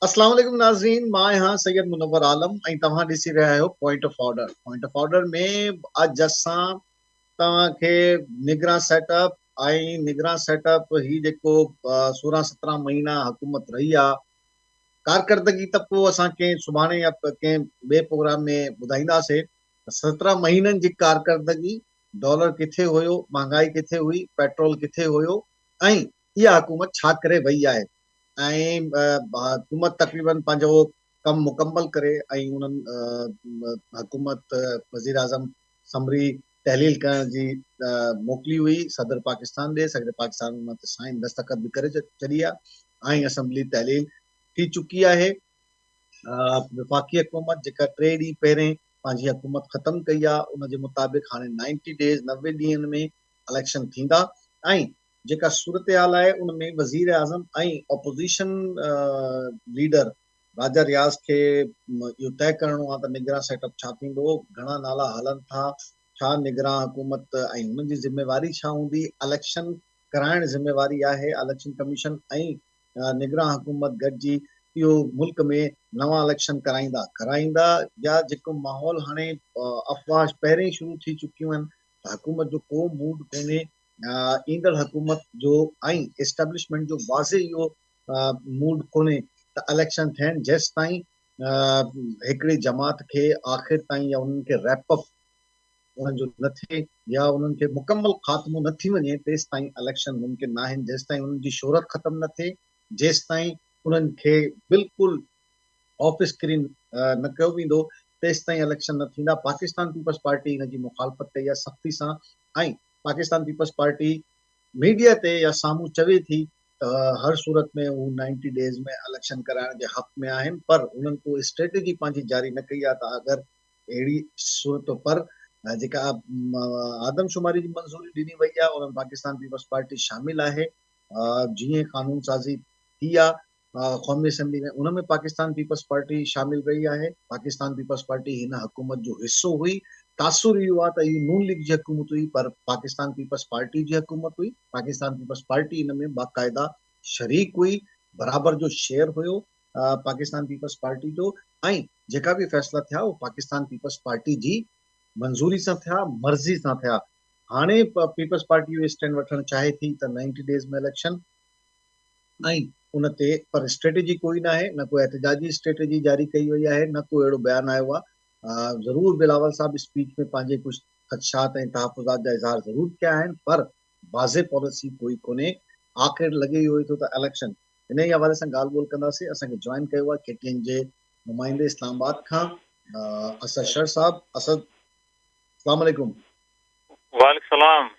अस्सलाम वालेकुम नाज़रीन, मां यहाँ सैयद मुनव्वर आलम ऐं तव्हां ॾिसी रहिया आहियो पॉइंट ऑफ ऑर्डर में अॼु असां तव्हांखे निगरां सेटअप ही जेको 16-17 महीना हुकूमत रही आहे कारकर्दगी त पोइ असां कंहिं सुभाणे या कंहिं ॿिए प्रोग्राम में ॿुधाईंदासीं। 17 महीननि जी कारकर्दगी, डॉलर किथे हुयो, महांगाई किथे हुई, पेट्रोल किथे हुयो ऐं इहा हुकूमत छा करे वई आहे। ऐं हुकूमत तक़रीबन पंहिंजो कमु मुकम्मल करे ऐं उन्हनि हुकूमत वज़ीर आज़म समरी तहलील करण जी मोकिली हुई सदर पाकिस्तान ॾे। सदर पाकिस्तान उन ते साइन दस्तखत बि करे छॾी आहे ऐं असैम्बली तहलील थी चुकी आहे। वफ़ाक़ी हुकूमत जेका 3 ॾींहं पहिरें पंहिंजी हुकूमत ख़तमु कई आहे, उन जे मुताबिक़ हाणे 90 डेज़ 90 ॾींहंनि में इलेक्शन थींदा ऐं जेका सूरत हाल आहे उन में वज़ीर आज़म ऐं ऑपोज़िशन लीडर राजा रियाज़ खे इहो तय करणो आहे त निगरां सेटअप छा थींदो, घणा नाला हलनि था, छा निगरां हुकूमत ऐं हुननि जी ज़िम्मेवारी छा हूंदी। इलेक्शन कराइण ज़िम्मेवारी आहे इलेक्शन कमीशन ऐं निगरां हुकूमत गॾिजी इहो मुल्क में नवां इलेक्शन कराईंदा या जेको माहौल हाणे अफ़वाह पहिरें शुरू थी चुकियूं आहिनि त हुकूमत जो को मूड कोन्हे। ईंदड़ हुकूमत जो ऐं एस्टेब्लिशमेंट जो वाज़े इहो मूड कोन्हे त इलेक्शन थियनि जेसि ताईं हिकिड़ी जमात खे आख़िर ताईं या उन्हनि खे रैपअप उन्हनि जो न थिए या उन्हनि खे मुकम्मल ख़ात्मो न थी वञे तेसि ताईं इलेक्शन मुमकिन न आहिनि। जेसि ताईं उन्हनि जी शोहरत ख़तमु न थिए, जेसि ताईं उन्हनि खे बिल्कुलु ऑफ स्क्रीन न कयो वेंदो, तेसि ताईं इलेक्शन न थींदा। पाकिस्तान पीपल्स पार्टी हिन जी मुखालफ़त कई आहे सख़्ती सां ऐं पाकिस्तान पीपल्स पार्टी मीडिया ते या साम्हूं चवे थी त हर सूरत में हू 90 डेज़ में इलेक्शन कराइण जे हक़ में आहिनि, पर उन्हनि को स्ट्रेटेजी पंहिंजी जारी न कई आहे त अगरि अहिड़ी सूरत पर जेका आदमशुमारी जी मंज़ूरी ॾिनी वई आहे उन्हनि पाकिस्तान पीपल्स पार्टी शामिल आहे। जीअं कानून साज़ी थी आहे क़ौमी असेंबली में, उनमें पाकिस्तान पीपल्स पार्टी शामिल रही आहे। पाकिस्तान पीपल्स पार्टी हिन हुकूमत जो हिस्सो हुई। तासुर इहो आहे त इहा नून लीग जी हुकूमत हुई पर पाकिस्तान पीपल्स पार्टी जी हुकूमत हुई। पाकिस्तान पीपल्स पार्टी हिन में बाक़ाइदा शरीक हुई, बराबर जो शेयर हुयो पाकिस्तान पीपल्स पार्टी जो ऐं जेका बि फ़ैसिला थिया उहो पाकिस्तान पीपल्स पार्टी जी मंज़ूरी सां थिया, मर्ज़ी सां थिया। हाणे पीपल्स पार्टी इहो स्टैंड वठणु चाहे थी त 90 डेज़ में इलेक्शन ऐं उन ते पर स्ट्रेटेजी कोई न आहे, न कोई एहतजाजी स्ट्रेटेजी जारी कई वई आहे, न को अहिड़ो बयानु आयो आहे। ज़रूरु बिलावल साहब स्पीच में पंहिंजे कुझु ख़दशात ऐं तहफ़ुज़ात जा इज़हार ज़रूरु कया आहिनि, पर वाज़े पॉलिसी कोई कोन्हे। आख़िर लॻे इहो ई थो त इलेक्शन हिन ई हवाले सां ॻाल्हि ॿोल कंदासीं। असांखे जॉइन कयो आहे KTN जे नुमाइंदे इस्लामाबाद खां असद शर साहब। असद, अस्सलाम वालेकुम। वालेकुम सलाम।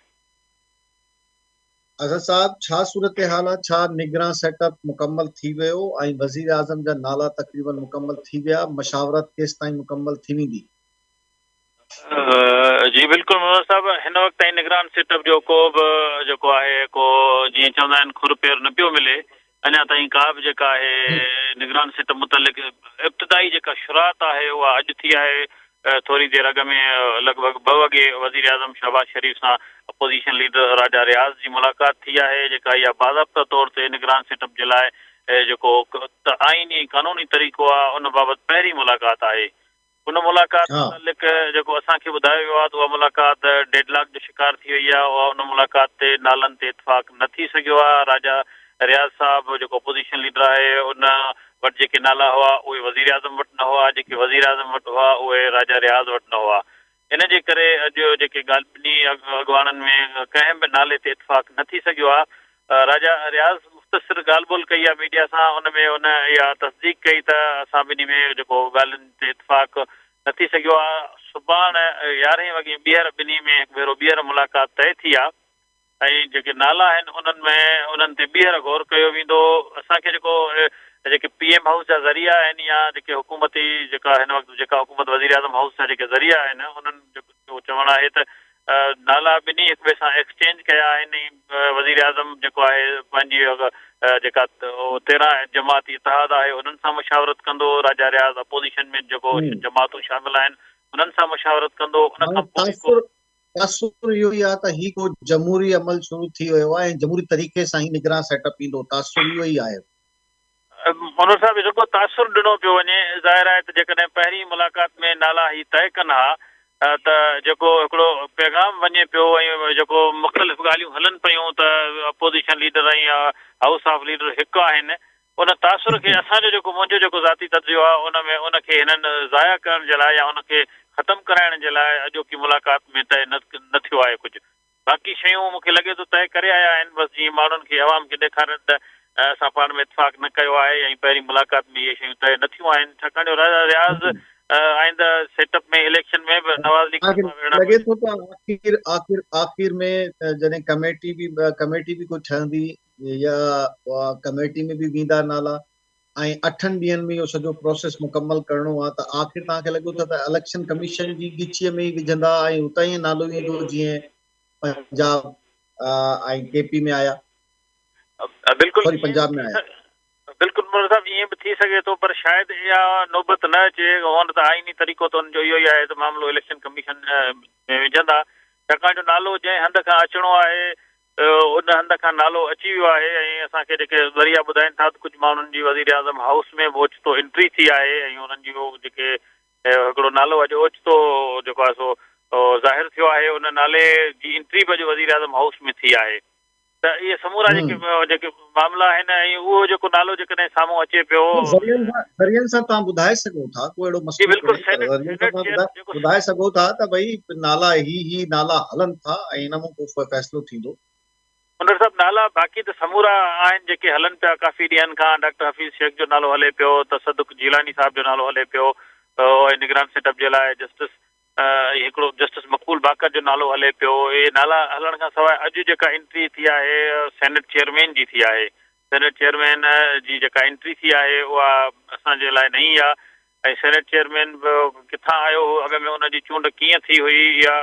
असद साहब, छा सूरत हाल आहे? छा निगरां सेटअप मुकम्मल थी वियो ऐं वज़ीर आज़म जा नाला तक़रीबन मुकम्मल थी विया? मशावरत केसि ताईं मुकम्मल थी वेंदी? जी बिल्कुलु मोहम्मद साहब, हिन वक़्तु ताईं निगरान सेटअप जो को बि जेको आहे को जीअं चवंदा आहिनि खुर पेर न पियो मिले। अञा ताईं का बि जेका आहे निगरान सेटअप मुतलिक़ इब्तिदाई जेका शुरूआत आहे उहा अॼु थी आहे। थोरी देरि अॻु में लॻभॻि 2 वॻे वज़ीर आज़म शहबाज शरीफ़ सां अपोज़िशन लीडर राजा रियाज़ जी मुलाक़ात थी आहे, जेका इहा बाज़ाब्ता तौर ते निगरान सेटअप जे लाइ जेको आइनी क़ानूनी तरीक़ो आहे उन बाबति पहिरीं मुलाक़ात आहे। उन मुलाक़ात मुतलिक़ जेको असांखे ॿुधायो वियो आहे त उहा मुलाक़ात डेडलॉक जो शिकार थी वई आहे। उहा उन मुलाक़ात ते नालनि ते इतफ़ाक़ न थी सघियो आहे। राजा रियाज़ साहब जेको अपोज़िशन लीडर आहे उन वटि जेके नाला हुआ उहे वज़ीर आज़म वटि न हुआ, जेके वज़ीर आज़म वटि हुआ उहे राजा रियाज़ वटि न हुआ। इन जे करे अॼु जेके ॿिन्ही अॻुवाणनि में कंहिं बि नाले ते इतफ़ाक़ न थी सघियो आहे। राजा रियाज़ मुख़्तसिर ॻाल्हि ॿोल कई आहे मीडिया सां, उन में उन इहा तस्दीक कई त असां ॿिन्ही में जेको ॻाल्हियुनि ते इतफ़ाक़ न थी सघियो आहे। सुभाणे 11 वॻे ॿीहर ॿिन्ही में हिकु भेरो ॿीहर मुलाक़ात तइ थी आहे ऐं जेके नाला आहिनि उन्हनि ते ॿीहर गौर कयो वेंदो। असांखे जेके PM हाउस जा ज़रिया आहिनि या जेके हुकूमती जेका हिन वक़्तु जेका हुकूमत वज़ीर आज़म हाउस जा जेके ज़रिया आहिनि उन्हनि जो चवणु आहे त नाला ॿिन्ही हिक ॿिए सां एक्सचेंज कया आहिनि। वज़ीर आज़म जेको आहे पंहिंजी जेका 13 जमाती इतिहाद आहे उन्हनि सां मुशावरत कंदो। राजा रियाज़ अपोज़िशन में जेको जमातूं शामिल आहिनि उन्हनि सां मुशावरत कंदो। उन खां पोइ तासुर इहो ई आहे त ही को जमहूरी अमल शुरू थी वियो आहे ऐं जमहूरी तरीक़े सां ई निगरान सेटअप ईंदो। तासुर इहो ई आहे। मनोहर साहब जेको तासुर ॾिनो पियो वञे, ज़ाहिर आहे त जेकॾहिं पहिरीं मुलाक़ात में नाला ही तय कनि हा त जेको हिकिड़ो पैगाम वञे पियो ऐं जेको मुख़्तलिफ़ ॻाल्हियूं हलनि पियूं त अपोज़िशन लीडर ऐं हाउस ऑफ लीडर हिकु आहिनि, उन तासुर खे असांजो जेको मुंहिंजो जेको ज़ाती तजुर्बो आहे उन में उनखे हिननि ज़ाया करण जे लाइ या उनखे ख़तमु कराइण जे लाइ अॼोकी मुलाक़ात में तय न थियो आहे कुझु। बाक़ी शयूं मूंखे लॻे थो तय करे आया आहिनि, बसि जीअं माण्हुनि खे आवाम खे ॾेखारनि त असां पाण में इतफ़ाक़ न कयो आहे ऐं पहिरीं मुलाक़ात में इहे शयूं तय न थियूं आहिनि, छाकाणि जो रियाज़ आईंदा सेटअप में इलेक्शन में बि नवाज़ लीग लॻे थो त आख़िर में जॾहिं कमेटी बि कुझु ठहंदी या कमेटी में बि वेंदा नाला ऐं 8 ॾींहंनि में इहो सॼो प्रोसेस मुकमल करणो आहे त आख़िर तव्हांखे लॻे थो त इलेक्शन कमीशन जी ॻिचीअ में ई विझंदा ऐं उतां ई नालो ईंदो जीअं पंजाब ऐं केपी में आया, बिल्कुलु पंजाब में आया। बिल्कुलु मोहन साहब ईअं बि थी सघे थो, पर शायदि इहा नौबत न अचे, हुन त आईनी तरीक़ो त हुनजो इहो ई आहे त मामिलो इलेक्शन कमीशन में विझंदा, छाकाणि जो नालो जंहिं हंध खां अचिणो आहे उन हंध खां नालो अची वियो आहे ऐं असांखे जेके ज़रिया ॿुधाइनि था त कुझु माण्हुनि जी वज़ीर आज़म हाउस में बि ओचितो एंट्री थी आहे ऐं हुननि जी उहो जेके हिकिड़ो नालो अॼु ओचितो जेको आहे सो ज़ाहिर थियो आहे, उन नाले जी एंट्री बि अॼु वज़ीर आज़म हाउस में थी आहे। त इहे समूरा जेके मामला आहिनि ऐं उहो जेको नालो जेकॾहिं साम्हूं अचे पियो ज़रियनि सां तव्हां ॿुधाए सघो था, कोई अहिड़ो मसइलो कोन्हे, ॿुधाए सघो था त भई नाला ही नाला हलनि था ऐं हिन में को फ़ैसिलो थींदो। हुन सभु नाला बाक़ी त समूरा आहिनि जेके हलनि पिया काफ़ी ॾींहंनि खां, डॉक्टर हफ़ीज़ शेख जो नालो हले पियो, तसदुक़ जीलानी साहिब जो नालो हले पियो, निगरान सेटअप जे लाइ जस्टिस हिकिड़ो जस्टिस मक़बूल बाकर जो नालो हले पियो। इहे नाला हलण खां सवाइ अॼु जेका एंट्री थी आहे सेनेट चेयरमैन जी थी आहे, सेनेट चेयरमैन जी जेका एंट्री थी आहे उहा असांजे लाइ नई आहे ऐं सेनेट चेयरमैन किथां आयो हो, अॻ में हुनजी चूंड कीअं थी हुई इहा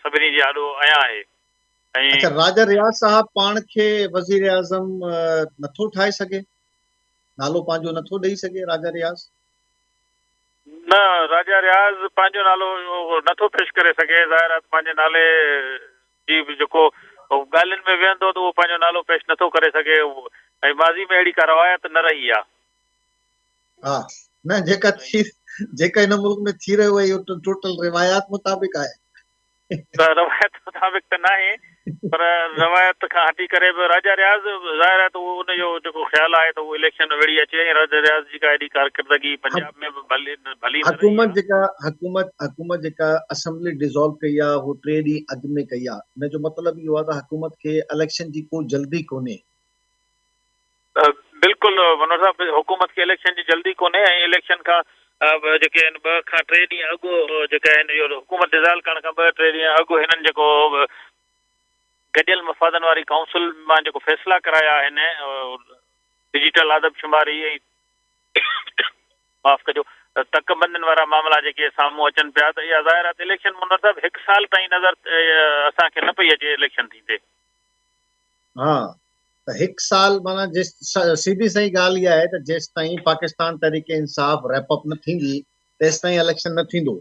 सभिनी जे ॾाढो अयां आहे। अच्छा, राजा रियाज़ साहब पाण खे वज़ीर आज़म नथो ठाहे सघे, नालो पंहिंजो नथो ॾेई सघे राजा रियाज़? न, राजा रियाज़ पंहिंजो नालो नथो पेश करे सघे, ज़ाहिर आहे पंहिंजे नाले जी बि जेको ॻाल्हियुनि में वेहंदो त उहो पंहिंजो नालो पेश नथो करे सघे ऐं माज़ी में अहिड़ी का रवायत न रही आहे। हा, न जेका हिन मुल्क में थी रहियो आहे इहो टोटल रिवायात मुताबिक़ आहे। रवायत मुताबिक़ त न आहे, पर रवायत खां हटी करे बि राजा रियाज़ ज़ाहिर आहे त उहो उनजो जेको ख़्यालु आहे त उहो इलेक्शन में वेड़ी अचे ऐं राजा रियाज़ जी का एॾी कारकिरदगी पंजाब में बि भली हुकूमत जेका असेंबली डिसॉल्व कई आहे उहो 3 ॾींहं अॻु में कई आहे, हिन जो मतिलबु इहो आहे त हुकूमत खे इलेक्शन जी को जल्दी कोन्हे। बिल्कुलु मनोहर साहब, हुकूमत खे इलेक्शन जी जल्दी कोन्हे ऐं इलेक्शन खां जेके आहिनि 2 खां 3 ॾींहं अॻु जेका आहिनि इहो हुकूमत डिज़ॉल्व करण खां 2-3 ॾींहं अॻु हिननि जेको गॾियल मफ़ादनि वारी काउंसिल मां जेको फ़ैसिला कराया आहिनि डिजिटल आदमशुमारी ऐं माफ़ कजो तकबंदियुनि वारा मामला जेके साम्हूं अचनि पिया त इहा ज़ाहिर आहे त इलेक्शन मनोहर साहब 1 साल ताईं नज़र असांखे न पई अचे इलेक्शन थींदे। हा, त 1 साल माना सीधी सही ॻाल्हि इहा आहे त जेसि ताईं पाकिस्तान तहरीक इंसाफ़ रैपअप न थींदी तेसि ताईं इलेक्शन न थींदो।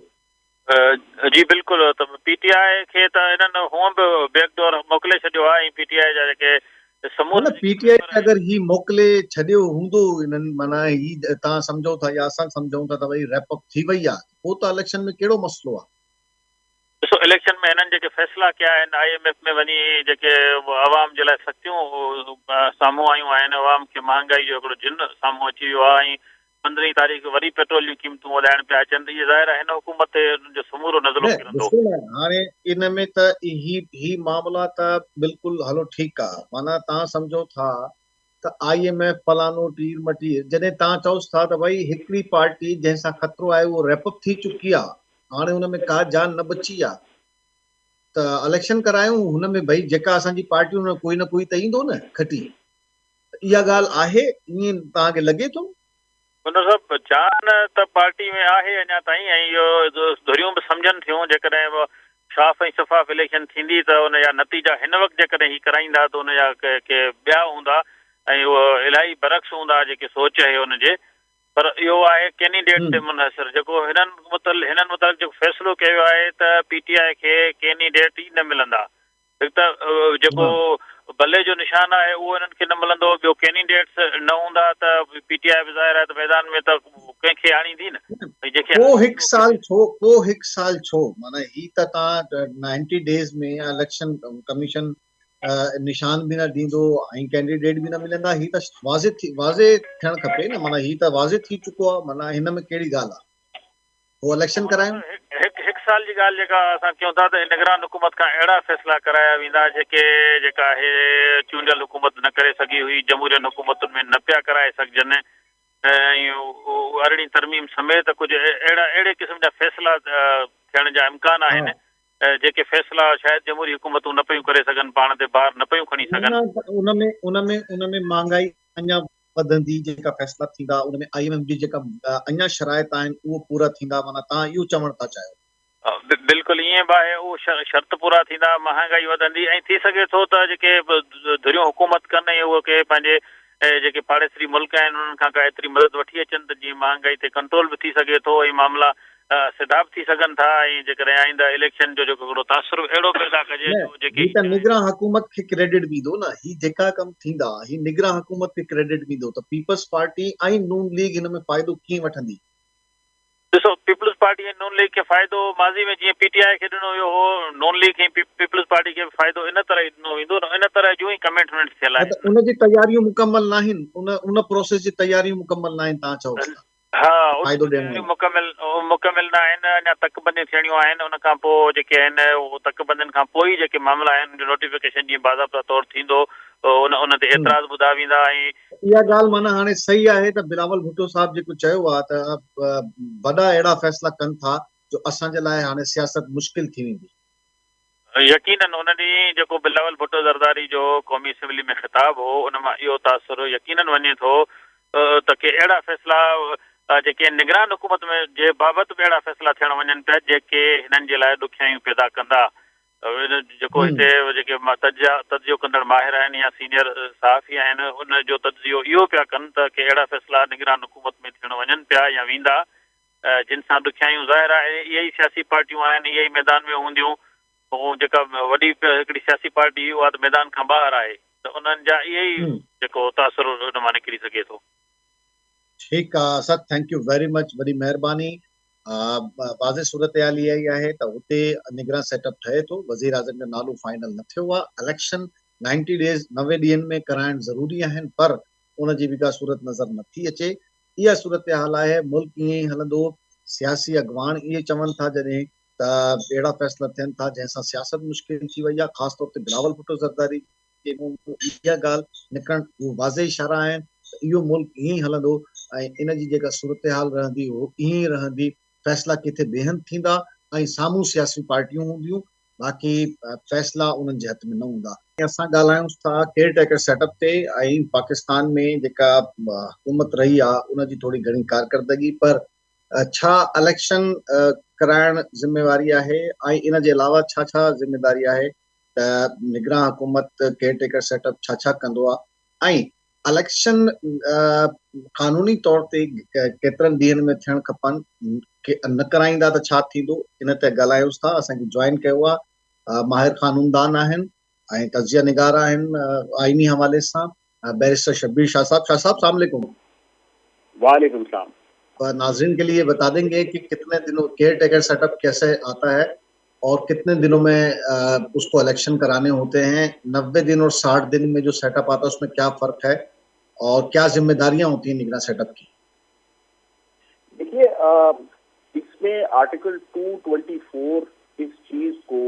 जी बिल्कुलु, त पीटीआई खे त हिननि हूअं बि बैकडोर मोकिले छॾियो आहे ऐं पीटीआई जा जेके समूरा पीटीआई अगरि ही मोकिले छॾियो हूंदो हिननि माना ही तव्हां सम्झो था या असां सम्झूं था त भई रैपअप थी वई आहे, पोइ त इलेक्शन में कहिड़ो मसइलो आहे? ॾिसो, इलेक्शन में हिननि जेके फ़ैसिला कया आहिनि IMF में वञी जेके आवाम जे लाइ सख़्तियूं साम्हूं आयूं आहिनि, आवाम खे महांगाई जो हिकिड़ो जिन साम्हूं अची वियो आहे ऐं 15 तारीख़ वरी पेट्रोल जूं क़ीमतूं वधाइण पिया अचनि, इहे ज़ाहिर आहे हिन हुकूमत ते जो समूरो नज़रो फिरंदो। हाणे इन में त ही मामला त बिल्कुलु हलो ठीकु आहे, माना तव्हां सम्झो था त IMF फलानो टीर मटीर जॾहिं तव्हां चओसि था त भई हिकिड़ी पार्टी जंहिंसां ख़तरो आहे उहो रैपअप थी चुकी आहे, हाणे हुन में का जान न बची आहे त इलेक्शन करायूं, हुन में भई जेका असांजी पार्टियूं न कोई त ईंदो न खटी। इहा ॻाल्हि आहे, ईअं तव्हांखे लॻे थो? हुन सभु जान त पार्टी में आहे अञा ताईं ऐं इहो धुरियूं बि सम्झनि थियूं, जेकॾहिं साफ़ ऐं शफ़ाफ़ इलेक्शन थींदी त हुनजा नतीजा हिन वक़्तु जेकॾहिं ही कराईंदा त हुनजा के ॿिया हूंदा ऐं उहो इलाही बरक्स हूंदा जेके सोच आहे हुनजे, पर इहो आहे कैंडिडेट ते मुनहसिर, जेको हिननि मुताबिक़ जेको फ़ैसिलो कयो आहे त पीटीआई खे कैंडिडेट ई न मिलंदा। हिकु त जेको भले जो निशान आहे उहो इन्हनि खे न मिलंदो, ॿियो कैंडिडेट्स न हूंदा त पीटीआई बि ज़ाहिर आहे त मैदान में त कंहिंखे आणींदी न। को हिकु साल छो माना ही त तव्हां 90 डेज़ में इलेक्शन कमीशन निशान बि न ॾींदो ऐं कैंडिडेट बि न मिलंदा, ही त वाज़े थियणु खपे न, माना ही त वाज़े थी चुको आहे, माना हिन में कहिड़ी ॻाल्हि आहे, उहो इलेक्शन करायूं। हिकु साल जी ॻाल्हि जेका असां कयूं था त निगरान हुकूमत खां अहिड़ा फ़ैसिला कराया वेंदा जेका आहे चूंडियल हुकूमत न करे सघी हुई, जमहूरियन हुकूमतुनि में न पिया कराए सघजनि, ऐं 18वीं तरमीम समेत कुझु अहिड़े क़िस्म जा फ़ैसिला थियण जा इम्कान आहिनि जेके फ़ैसिला शायदि जमहूरी हुकूमतूं न पियूं करे सघनि, पाण ते भार न पियूं खणी सघनि। उनमें महांगाई अञा वधंदी, जेका फ़ैसिला थींदा उनमें IMF जी जेका अञा शराइत आहिनि उहो पूरा थींदा, माना तव्हां इहो चवणु था चाहियो। बिल्कुलु ईअं बि आहे, उहो शर्त पूरा थींदा, महांगाई वधंदी, ऐं थी सघे थो त जेके धुरियूं हुकूमत कनि उहो के पंहिंजे जेके पाड़ेसरी मुल्क आहिनि उन्हनि खां का एतिरी मदद वठी अचनि त जीअं महांगाई ते कंट्रोल बि थी सघे थो ऐं मामला सिधाब थी सघनि था, ऐं जेकॾहिं आईंदा इलेक्शन जो जेको हिकिड़ो तासुर अहिड़ो पैदा कजे जेके त निगरान हुकूमत खे क्रेडिट ॾींदो न, ही जेका कम थींदा ही निगरान हुकूमत खे क्रेडिट ॾींदो, त पीपल्स पार्टी ऐं नून लीग हिन में फ़ाइदो कीअं वठंदी? ॾिसो, पीपल्स पार्टी ऐं नून लीग खे फ़ाइदो माज़ी में जीअं पीटीआई खे ॾिनो वियो हो, नून लीग खे पीपल्स पार्टी खे फ़ाइदो इन तरह ॾिनो वेंदो न, इन तरह जूं ई कमिटमेंट थियल आहे। उनजी तयारियूं मुकमल न आहिनि, उन प्रोसेस जी तयारियूं मुकमल न आहिनि, तव्हां चओ मुकमिल न आहिनि, अञा तकबंदी थियणियूं आहिनि, उन खां पोइ जेके आहिनि उहो तकबंदियुनि खां पोइ ई जेके मामला आहिनि नोटिफिकेशन जीअं बाज़ाब्ता तौरु थींदो उन ते एतिराज़ ॿुधा वेंदा। ऐं इहा ॻाल्हि माना हाणे सही आहे त बिलावल भुट्टो साहब जेको चयो आहे त वॾा अहिड़ा फ़ैसिला कनि था जो असांजे लाइ हाणे सियासत मुश्किल थी वेंदी। यकीनन उन ॾींहुं जेको बिलावल भुट्टो ज़रदारी जो क़ौमी असेंबली में ख़िताब हो उन मां इहो तासुर यकीनन वञे थो त के अहिड़ा फ़ैसिला जेके निगरान हुकूमत में जे बाबति बि अहिड़ा फ़ैसिला थियण वञनि पिया जेके हिननि जे लाइ ॾुखियायूं पैदा कंदा। जेको हिते जेके तजियो कंदड़ माहिर आहिनि या सीनियर सहाफ़ी आहिनि उन जो तजियो इहो पिया कनि त के अहिड़ा फ़ैसिला निगरान हुकूमत में थियण वञनि पिया या वेंदा जिन सां ॾुखियायूं ज़ाहिर आहे इहे ई सियासी पार्टियूं आहिनि, इहे ई मैदान में हूंदियूं। ऐं जेका वॾी हिकिड़ी सियासी पार्टी उहा त मैदान खां ॿाहिरि आहे, त उन्हनि जा इहे ई जेको तासुर उन मां निकिरी सघे थो। ठीकु आहे sir, thank you very much, वॾी महिरबानी। वाज़े सूरत हाल इहा ई आहे त हुते निगरान सेटअप ठहे थो, वज़ीर आज़म जो नालो फाइनल न थियो आहे, इलेक्शन 90 डेज़ 90 ॾींहंनि में कराइण ज़रूरी आहिनि, पर उनजी बि का सूरत नज़र नथी अचे। इहा सूरत हाल आहे, मुल्क ईअं ई हलंदो, सियासी अॻवान इहे चवनि था जॾहिं त अहिड़ा फ़ैसिला थियनि था जंहिंसां सियासत मुश्किल थी वई आहे, ख़ासि तौर ते बिलावल भुट्टो ज़रदारी इहा ॻाल्हि निकिरणु वाज़े इशारा आहिनि त इहो मुल्क ईअं ई हलंदो ऐं इन जी जेका सूरत हाल रहंदी उहो ईअं ई रहंदी, फ़ैसिला किथे ॿिए हंधि थींदा ऐं साम्हूं सियासी पार्टियूं हूंदियूं, बाक़ी फ़ैसिला उन्हनि जे हथ में न हूंदा। असां ॻाल्हायूं था केयर टेकर सेटअप ते ऐं पाकिस्तान में जेका हुकूमत रही आहे उनजी थोरी घणी कारकर्दगी, पर छा इलेक्शन कराइण ज़िम्मेवारी आहे ऐं इन जे अलावा छा छा ज़िम्मेदारी आहे त निगरान हुकूमत केयर टेकर सेटअप छा छा कंदो आहे ऐं इलेक्शन कानूनी तौर ते केतिरनि ॾींहंनि में थियणु खपनि, न कराईंदा त छा थींदो, इन ते ॻाल्हायूं था। असांखे जॉइन कयो आहे माहिर कानूनदान आहिनि ऐं तजिया निगार आहिनि आइनी हवाले सां बैरिस्टर शब्बीर शाह साहब। शाह साहब अस्सलाम वालेकुम। वालेकुम सलाम। नाज़रीन के लिए बता देंगे कि कितने दिनों केयर टेकर सेटअप कैसे आता है और कितने दिनों में उसको इलेक्शन कराने होते हैं, 90 दिन और 60 दिन में जो सेटअप आता है उसमें क्या फर्क है और क्या जिम्मेदारियां होती हैं निगरान सेटअप की? देखिए, इसमें आर्टिकल 224 इस चीज को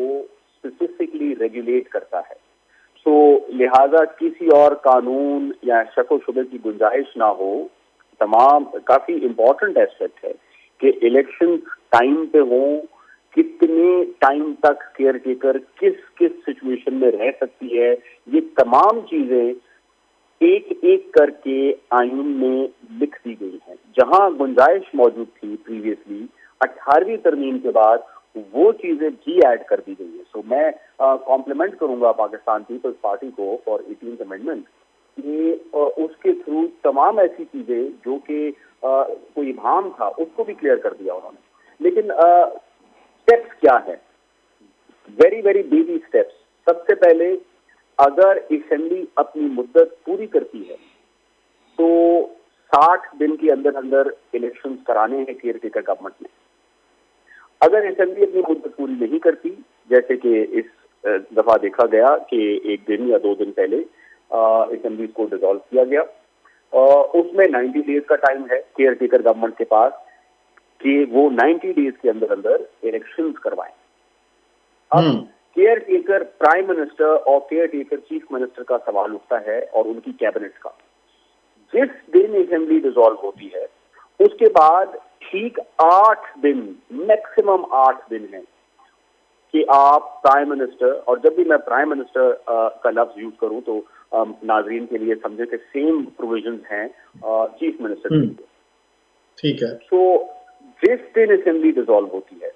स्पेसिफिकली रेगुलेट करता है, तो लिहाजा किसी और कानून या शक शुबे की गुंजाइश ना हो। तमाम काफी इम्पोर्टेंट एस्पेक्ट है कि इलेक्शन टाइम पे हो, कितने टाइम तक केयर टेकर किस किस सिचुएशन में रह सकती है, ये तमाम चीजें एक एक करके आइन में लिख दी गई है। जहां गुंजाइश मौजूद थी प्रीवियसली 18वीं तरमीम के बाद वो चीजें भी ऐड कर दी गई है। सो मैं कॉम्प्लीमेंट करूंगा पाकिस्तान पीपल्स पार्टी को फॉर 18th अमेंडमेंट कि उसके थ्रू तमाम ऐसी चीजें जो कि कोई इबाम था उसको भी क्लियर कर दिया उन्होंने। लेकिन स्टेप्स क्या है? Very very baby steps. सबसे पहले अगर असेंबली अपनी मुद्दत पूरी करती है तो 60 दिन के अंदर अंदर इलेक्शंस कराने हैं केयर टेकर गवर्नमेंट ने। अगर असेंबली अपनी मुद्दत पूरी नहीं करती, जैसे कि इस दफा देखा गया कि 1 दिन या 2 दिन पहले असेंबली को डिसॉल्व किया गया, उसमें 90 डेज का टाइम है केयर टेकर गवर्नमेंट के पास कि वो 90 डेज के अंदर अंदर इलेक्शंस करवाएं। अब केयर टेकर प्राइम मिनिस्टर और केयर टेकर चीफ मिनिस्टर का सवाल उठता है और उनकी कैबिनेट का। जिस दिन असेंबली डिसॉल्व होती है उसके बाद ठीक 8 दिन, मैक्सिमम 8 दिन है कि आप प्राइम मिनिस्टर, और जब भी मैं प्राइम मिनिस्टर का लफ्ज यूज करूं तो नाजरीन के लिए समझे कि सेम प्रोविजंस हैं चीफ मिनिस्टर के लिए। ठीक है। तो जिस दिन असेंबली डिसॉल्व होती है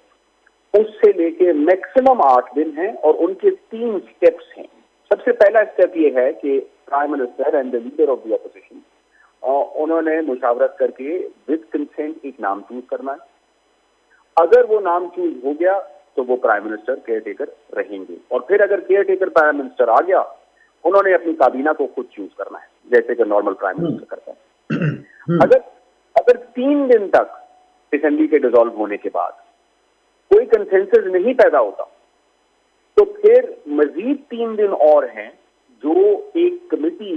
उससे लेके मैक्सिमम 8 दिन हैं और उनके 3 स्टेप्स हैं। सबसे पहला स्टेप ये है कि prime minister and the leader of the opposition उन्होंने मुशावरत करके विद कंसेंट एक नाम चूज करना है। अगर वो नाम चूज हो गया तो वो प्राइम मिनिस्टर केयर टेकर रहेंगे, और फिर अगर केयर टेकर प्राइम मिनिस्टर आ गया उन्होंने अपनी काबीना को खुद चूज करना है, जैसे कि नॉर्मल प्राइम मिनिस्टर करता है। अगर 3 दिन तक असेंबली के डिसॉल्व होने के बाद कोई कंसेंसस नहीं पैदा होता तो फिर मजीद 3 दिन और हैं जो एक कमेटी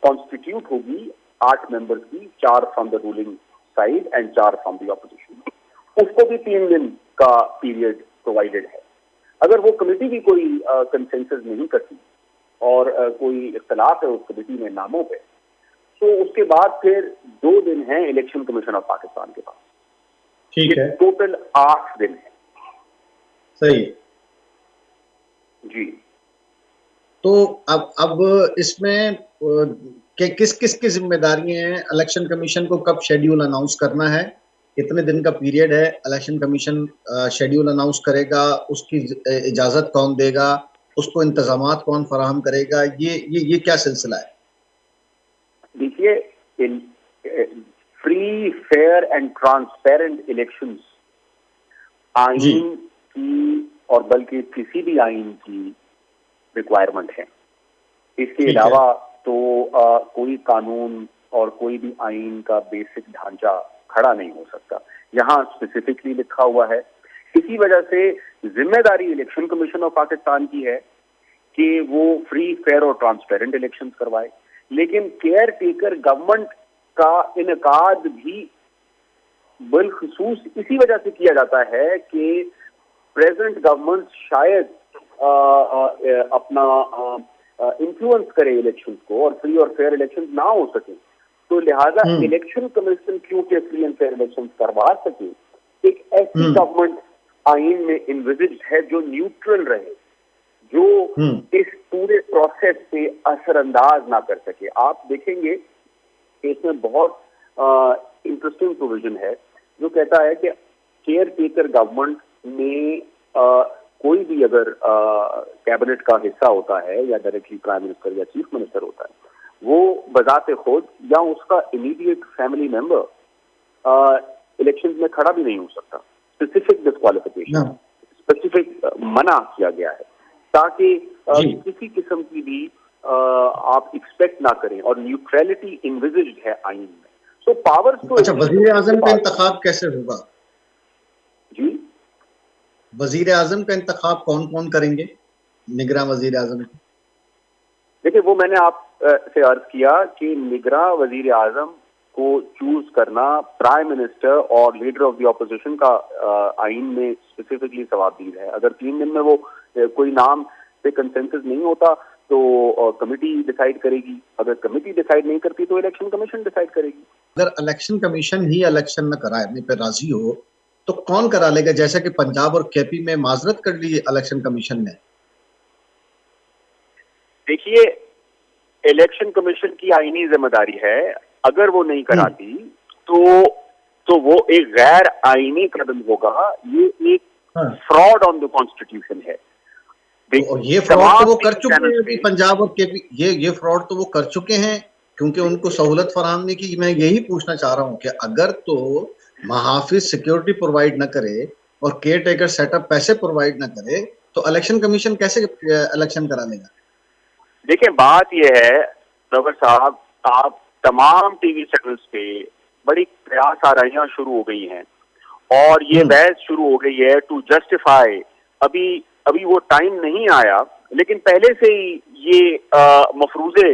कॉन्स्टिट्यूट होगी 8 मेंबर्स की, 4 from the ruling side and 4 from the opposition. उसको भी 3 दिन का पीरियड प्रोवाइडेड है। अगर वो कमेटी भी कोई कंसेंसस नहीं करती और कोई इख्तलाफ है उस कमेटी में नामों पे, तो उसके बाद फिर 2 दिन हैं इलेक्शन कमीशन ऑफ पाकिस्तान के पास। ठीक है। टोटल 8 दिन है। सही जी। तो अब इसमें किस किस की जिम्मेदारियां हैं? इलेक्शन कमीशन को कब शेड्यूल अनाउंस करना है? कितने दिन का पीरियड है? इलेक्शन कमीशन शेड्यूल अनाउंस करेगा, उसकी इजाजत कौन देगा, उसको इंतजामात कौन फराहम करेगा? ये क्या सिलसिला है? देखिए, free fair and transparent elections आइन की और बल्कि किसी भी आइन की रिक्वायरमेंट है। इसके अलावा तो कोई कानून और कोई भी आइन का बेसिक ढांचा खड़ा नहीं हो सकता। यहाँ स्पेसिफिकली लिखा हुआ है। इसी वजह से जिम्मेदारी इलेक्शन कमीशन ऑफ पाकिस्तान की है कि वो फ्री फेयर और ट्रांसपेरेंट इलेक्शंस करवाए, लेकिन केयर टेकर गवर्नमेंट का इनकाद भी बिलखुसूस इसी वजह से किया जाता है कि प्रेजेंट गवर्नमेंट शायद अपना इन्फ्लुएंस करे इलेक्शंस को और फ्री और फेयर इलेक्शंस ना हो सके, तो लिहाजा इलेक्शन कमीशन क्योंकि फ्री एंड फेयर इलेक्शंस करवा सके, एक ऐसी गवर्नमेंट आइन में इन्विजिड है जो न्यूट्रल रहे, जो इस पूरे प्रोसेस से असरअंदाज ना कर सके। आप देखेंगे कि इसमें बहुत इंटरेस्टिंग प्रोविजन है जो कहता है कि केयर टेकर गवर्नमेंट में कोई भी अगर कैबिनेट का हिस्सा होता है या डायरेक्टली प्राइम मिनिस्टर या चीफ मिनिस्टर होता है, वो बजाते खुद या उसका इमीडिएट फैमिली मेंबर इलेक्शन में खड़ा भी नहीं हो सकता। स्पेसिफिक डिस्क्वालिफिकेशन, स्पेसिफिक मना किया गया है ताकि किसी किस्म की भी आप एक्सपेक्ट ना करें, और न्यूट्रलिटी इन्विजिज्ड है आइन में। सो पावर्स तो। अच्छा, वजीर आजम का इंतखाब कैसे होगा? जी, वजीर आजम का इंतखाब कौन कौन करेंगे? निगरां वजीर आजम। देखिए, वो मैंने आप से अर्ज किया कि निगरां वजीर आजम को चूज करना प्राइम मिनिस्टर और लीडर ऑफ द ऑपोजिशन का आइन में स्पेसिफिकली सवाबदीद है। अगर 3 दिन में वो कोई नाम पे कंसेंसस नहीं होता तो कमेटी डिसाइड करेगी, अगर कमेटी डिसाइड नहीं करती तो इलेक्शन कमीशन डिसाइड करेगी। अगर इलेक्शन कमीशन ही इलेक्शन न कराने पे राजी हो तो कौन करा लेगा? जैसा कि पंजाब और केपी में माजरत कर ली इलेक्शन कमीशन ने। देखिए, इलेक्शन कमीशन की आईनी जिम्मेदारी है, अगर वो नहीं कराती तो वो एक गैर आईनी कदम होगा। ये एक फ्रॉड ऑन द कॉन्स्टिट्यूशन है। और ये फ्रॉड तो वो कर चुके हैं अभी पंजाब और केपी, ये फ्रॉड तो वो कर चुके हैं क्योंकि उनको सहूलत फराहम नहीं की। मैं यही पूछना चाह रहा हूँ कि अगर तो महाफिज सिक्योरिटी प्रोवाइड न करे और केयर टेकर सेटअप पैसे प्रोवाइड न करे तो इलेक्शन कमीशन कैसे इलेक्शन करा लेगा? دیکھیں بات یہ ہے ربر صاحب، آپ تمام ٹی وی چینلز پہ بڑی قیاس آرائیاں شروع ہو گئی ہیں اور یہ بحث شروع ہو گئی ہے ٹو جسٹیفائی. ابھی وہ ٹائم نہیں آیا، لیکن پہلے سے ہی یہ مفروضے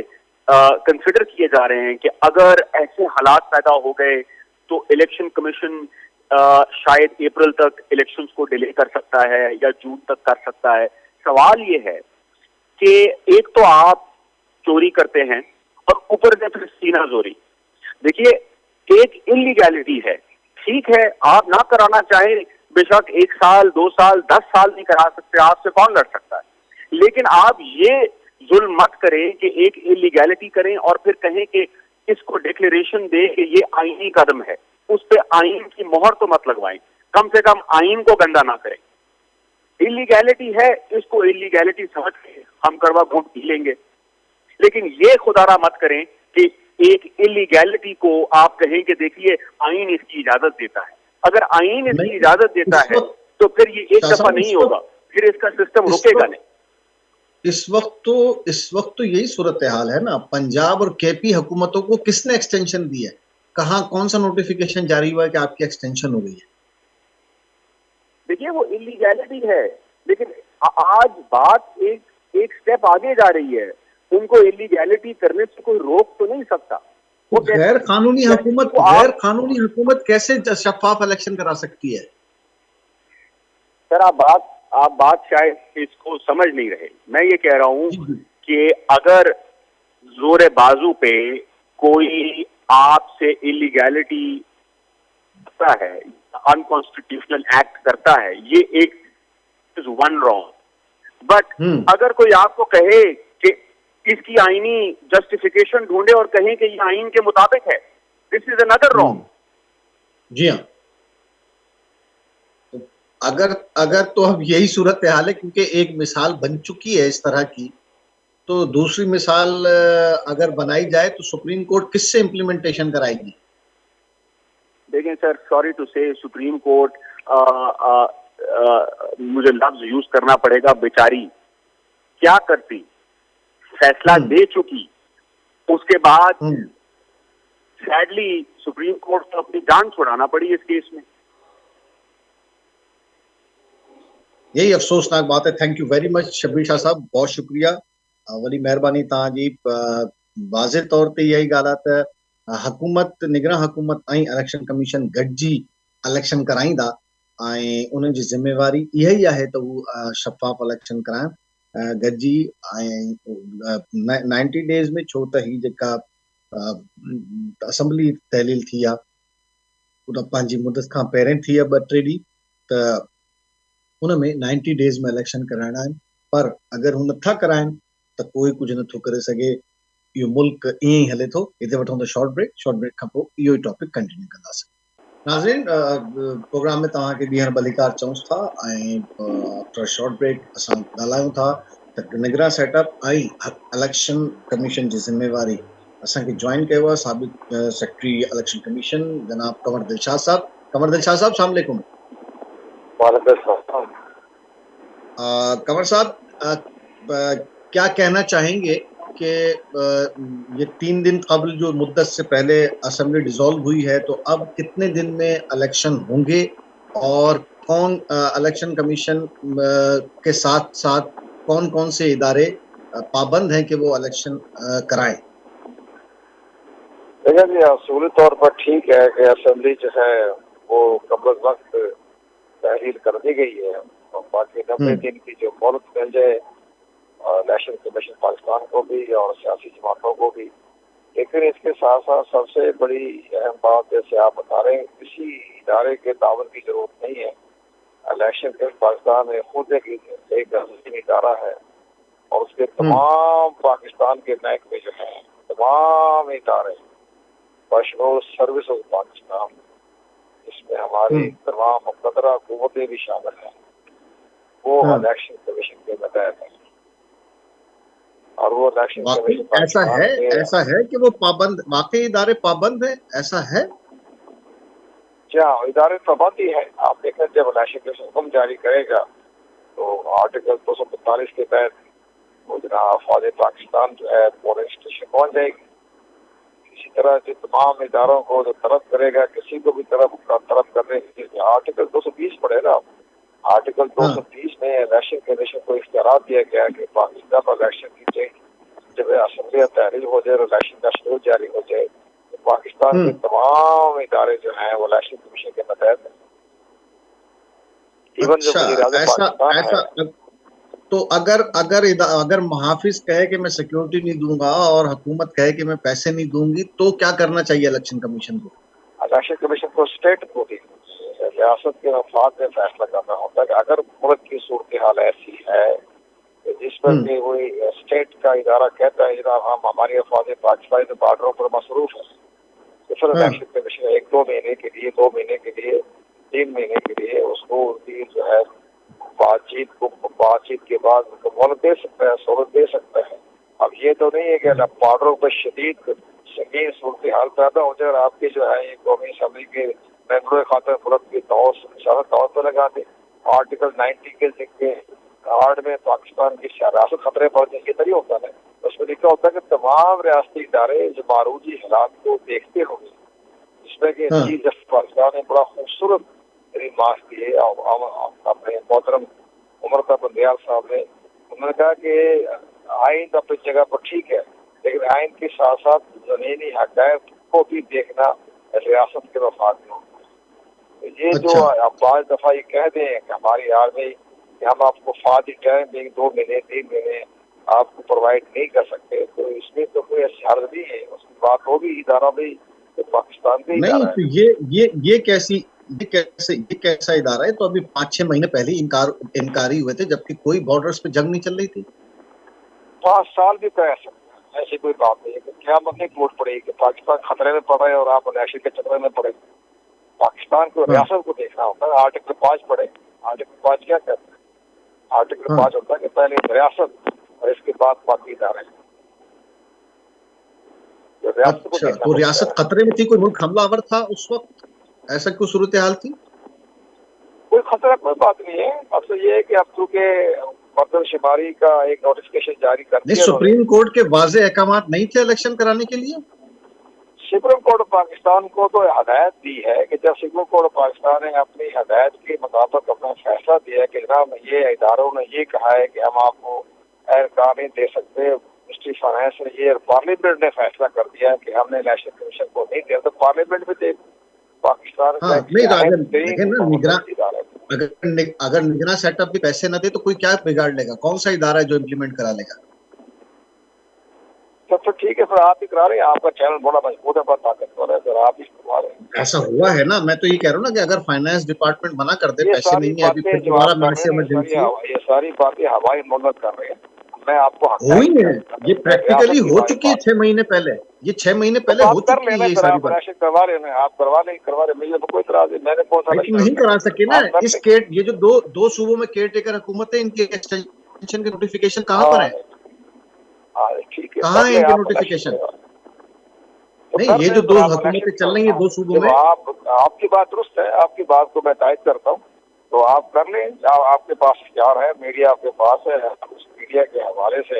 کنسیڈر کیے جا رہے ہیں کہ اگر ایسے حالات پیدا ہو گئے تو الیکشن کمیشن شاید اپریل تک الیکشنز کو ڈیلے کر سکتا ہے یا جون تک کر سکتا ہے. سوال یہ ہے کہ ایک تو آپ چوری کرتے ہیں اور اوپر سے پھر سینہ زوری. دیکھیے ایک انلیگیلٹی ہے، ٹھیک ہے آپ نہ کرانا چاہیں، بے شک 1 سال 2 سال 10 سال نہیں کرا سکتے، آپ سے کون لڑ سکتا ہے، لیکن آپ یہ ظلم مت کریں کہ ایک انلیگیلٹی کریں اور پھر کہیں کہ اس کو ڈکلیریشن دے کہ یہ آئینی قدم ہے. اس پہ آئین کی مہر تو مت لگوائیں، کم سے کم آئین کو گندا نہ کریں. انلیگیلٹی ہے، اس کو انلیگیلٹی سمجھ کے ہم کڑوا گھونٹ پی لیں گے، لیکن یہ خدارا مت کریں کہ ایک انلیگیلٹی کو آپ کہیں کہ دیکھیے آئین اس کی اجازت دیتا ہے. اگر آئین اس کی اجازت دیتا ہے تو پھر یہ ایک دفعہ نہیں ہوگا، پھر اس کا سسٹم رکے گا نہیں. اس وقت تو یہی صورتحال ہے نا. پنجاب اور کے پی حکومتوں کو کس نے ایکسٹینشن دی ہے؟ کہاں کون سا نوٹیفیکیشن جاری ہوا ہے کہ آپ کی ایکسٹینشن ہو گئی ہے؟ دیکھیے وہ انلیگیلٹی ہے، لیکن آج بات ایک سٹیپ آگے جا رہی ہے. ان کو انلیگیلٹی کرنے سے کوئی روک تو نہیں سکتا. غیر قانونی حکومت کیسے شفاف الیکشن کرا سکتی ہے؟ سر آپ بات شاید اس کو سمجھ نہیں رہے. میں یہ کہہ رہا ہوں کہ اگر زور بازو پہ کوئی آپ سے انلیگیلٹی کرتا ہے، انکانسٹیٹیوشنل ایکٹ کرتا ہے، یہ ایک ون رانگ. بٹ اگر کوئی آپ کو کہے کہ اس کی آئینی جسٹیفیکیشن ڈھونڈے اور کہیں کہ یہ آئین کے مطابق ہے، دس از اندر رانگ. جی ہاں، اگر تو اب یہی صورتحال ہے، کیونکہ ایک مثال بن چکی ہے اس طرح کی، تو دوسری مثال اگر بنائی جائے تو سپریم کورٹ کس سے امپلیمنٹیشن کرائے گی؟ دیکھیں سر، سوری ٹو سے سپریم کورٹ، مجھے لفظ یوز کرنا پڑے گا، بیچاری کیا کرتی، فیصلہ دے چکی، اس کے بعد سیڈلی سپریم کورٹ کو اپنی جان چھڑانا پڑی اس کیس میں. یہی افسوسناک بات ہے. Thank you very much Shabbir Shah صاحب، بہت شکریہ، ولی مہربانی تاں جی. واضح طور تے یہی ॻाल्हि ہے ته حکومت نگراں حکومت ऐं इलेक्शन कमीशन गॾिजी इलेक्शन कराईंदा ऐं उन्हनि जी ज़िम्मेवारी इहा ई आहे त हू शफ़ाफ़ इलेक्शन कराइनि गॾिजी. ऐं 90 डेज़ में, छो त ही जेका असम्बली तहलील थी आहे उहा पंहिंजी मुदत खां पहिरें थी आहे 2-3 ॾींहं, त उन में 90 डेज़ में इलेक्शन कराइणा आहिनि. पर अगरि हू नथा कराइनि त कोई कुझु नथो करे सघे. इहो मुल्क ईअं ई हले थो. हिते वठूं था शॉर्ट ब्रेक खां पोइ इहो ई टॉपिक कंटिन्यू कंदासीं. नाज़रीन, प्रोग्राम में तव्हांखे ॿीहर भलीकार चऊंसि था ऐं आफ्टर शॉर्ट ब्रेक असां ॻाल्हायूं था त निगरां सेटअप ऐं इलेक्शन कमीशन जी ज़िम्मेवारी असांखे ज्वाइन कयो आहे साबिक़ सेक्रेटरी इलेक्शन कमीशन जनाब कंवर दिलशाद साहब. कंवर दिलशाद साहब, अस्सलाम वालेकुम. कंवर साहब, क्या कहना चाहेंगे कि ये 3 दिन कबल जो मुद्दत से पहले असेंबली डिसॉल्व हुई है, तो अब कितने दिन में इलेक्शन होंगे और कौन इलेक्शन कमीशन के साथ साथ कौन कौन से इदारे पाबंद हैं कि वो इलेक्शन कराएं? देखिए जी, असूली तौर पर ठीक है कि असेंबली जो है वो कबल वक्त तहरीर कर दी गई है और बाकी 90 दिन की जो मोहलत मिल जाए इलेक्शन कमीशन पाकिस्तान को भी और सियासी जमातों को भी. लेकिन इसके साथ साथ सबसे बड़ी अहम बात, जैसे आप बता रहे हैं, किसी इदारे के दावत की जरूरत नहीं है. इलेक्शन कमीशन पाकिस्तान में खुद एक इदारा है और उसके तमाम पाकिस्तान के महकमे जो हैं, तमाम इदारे बशमूल सर्विस ऑफ पाकिस्तान, इसमें हमारी तमाम मुक़द्दरा कुव्वतें भी शामिल हैं, वो इलेक्शन कमीशन के मतहत हैं. और वो इलेक्शन कमीशन ऐसा है कि वो पाबंद, वाकई इदारे पाबंद है, ऐसा है? क्या इदारे पाबंद ही है. आप देखें, जब इलेक्शन कमीशन हुक्म जारी करेगा तो आर्टिकल 245 के तहत वो जनाब फौज पाकिस्तान जो है पोलिंग स्टेशन पहुंच जाएगी। इसी तरह से तमाम इदारों को जो तलब करेगा, किसी को भी तलब करने के लिए आर्टिकल 220 पढ़े ना, आर्टिकल 230 में इलेक्शन कमीशन को इख्तियार दिया गया कि पाकिस्तान इलेक्शन की जब असेंबली तहरीर हो जाए और इलेक्शन का शेड्यूल जारी हो जाए तो पाकिस्तान के तमाम इदारे जो हैं वो इलेक्शन कमीशन के मतहत हैं। इवन जो पाकिस्तान है, तो अगर मुहाफिज कहे कि मैं सिक्योरिटी नहीं दूंगा और हुकूमत कहे कि मैं पैसे नहीं दूंगी तो क्या करना चाहिए इलेक्शन कमीशन को? इलेक्शन कमीशन को स्टेट को भी रियासत के मफाद में फैसला करना होता है कि अगर मुल्क की सूरत हाल ऐसी है जिस पर कि कोई स्टेट का इदारा कहता है जनाब हम हमारी अफवाज पाकिस्तानी बॉर्डरों पर मसरूफ है, तो फिर इलेक्शन कमीशन 1-2 महीने के लिए, 2 महीने के लिए, 3 महीने के लिए उसको जो है बातचीत के बाद मोहलत दे सकता है, सहूलत दे सकता है। अब ये तो नहीं है कि बॉर्डरों पर शदीद संगीन सूरत हाल पैदा हो जाए और आपके जो है ये कौमी असम्बली के मेंबरों खातर मुल्क की तौर पर लगा दे, आर्टिकल 90 के जिक्र कार्ड में पाकिस्तान की रियासत खतरे पर ये तरी होता है। उसमें लिखा होता है कि तमाम रियासती इदारे जो मारूजी हालात को देखते होंगे, जिसमें कि चीफ जस्टिस पाकिस्तान ने बड़ा खूबसूरत रिमार्क दिए अपने मोहतरम उमर का बंदियाल साहब ने। उन्होंने कहा कि आइन अपनी जगह पर ठीक है, लेकिन आइन के साथ साथ जमीनी हक़ाइक़ को भी देखना रियासत के मफाद में होता है। ये जो आप 5 दफा ये कह दें कि हमारी आर्मी कि हम आपको फादी टाइम देंगे, 2 महीने 3 महीने आपको प्रोवाइड नहीं कर सकते, तो इसमें तो कोई हर्ज नहीं है। उसकी बात होगी इदारा भी तो पाकिस्तान का इदारा है। तो ये कैसा इदारा है? तो अभी 5-6 महीने पहले इनकारी हुए थे जबकि कोई बॉर्डर्स पे जंग नहीं चल रही थी। 5 साल भी कह सकते हैं, ऐसी कोई बात नहीं है कि क्या अपनी वोट पड़ेगी कि पाकिस्तान खतरे में पड़ रहा है और आप इलेक्शन के चक्कर में पड़े। पाकिस्तान को रियासत को देखना होता है। आर्टिकल 5 पढ़े, आर्टिकल 5 क्या कहता है? आर्टिकल 5 होता है कि पहले रियासत और इसके बाद बाकी इदारे। तो रियासत खतरे में थी? कोई मुल्क हमलावर था उस वक्त? ऐसा कोई सूरत हाल थी? कोई खतरा कोई बात नहीं है। अब तो ये है कि अब चूंकि मर्दमशुमारी का एक नोटिफिकेशन जारी कर दिया, सुप्रीम कोर्ट के वाज़ेह अहकामात नहीं थे इलेक्शन कराने के लिए? सुप्रीम कोर्ट पाकिस्तान को तो हदायत दी है कि जब सुप्रीम कोर्ट पाकिस्तान ने अपनी हदायत के मुताबिक अपना फैसला दिया कि जनाब ये इदारों ने ये कहा है कि हम आपको एहकार नहीं दे सकते, मिनिस्ट्री फाइनेंस ने ये, पार्लियामेंट ने फैसला कर दिया कि हमने इलेक्शन कमीशन को नहीं दिया, तो पार्लियामेंट में दे पाकिस्तान अगर निगरान सेटअप भी पैसे न दे तो कोई क्या बिगाड़ लेगा? कौन सा इदारा है जो इम्प्लीमेंट करा लेगा? तो ठीक है, फिर आप ही करा रहे हैं। आपका चैनल बड़ा मजबूत है, बड़ा ताकतवर है, फिर आप ही करवा रहे हैं। ऐसा हुआ है ना? मैं तो ये कह रहा हूँ ना कि अगर फाइनेंस डिपार्टमेंट मना कर दे, पैसे नहीं है अभी, दोबारा ये सारी बातें हवाई मुल्क कर रहे हैं। मैं आपको हुई है, ये प्रैक्टिकली हो चुकी है 6 महीने पहले। ये 6 महीने पहले हो चुकी है ये सारी बात। करवा रहे हैं आप, करवा रहे, मुझे तो कोई इतराज नहीं। मैंने कौन सा नहीं करा सके ना इस ये जो दो सूबों में केयर टेकर हुकूमत है, इनके एक्सटेंशन के नोटिफिकेशन कहाँ पर है? ठीक है, कहाँ है इनके नोटिफिकेशन? नहीं, ये जो 2 हुकूमतें चल रही है 2 सूबों में, आपकी बात दुरुस्त है, आपकी बात को मैं तायद करता हूँ, तो आप कर लें। आपके पास इख्तियार है, मीडिया आपके पास है, मीडिया के हवाले से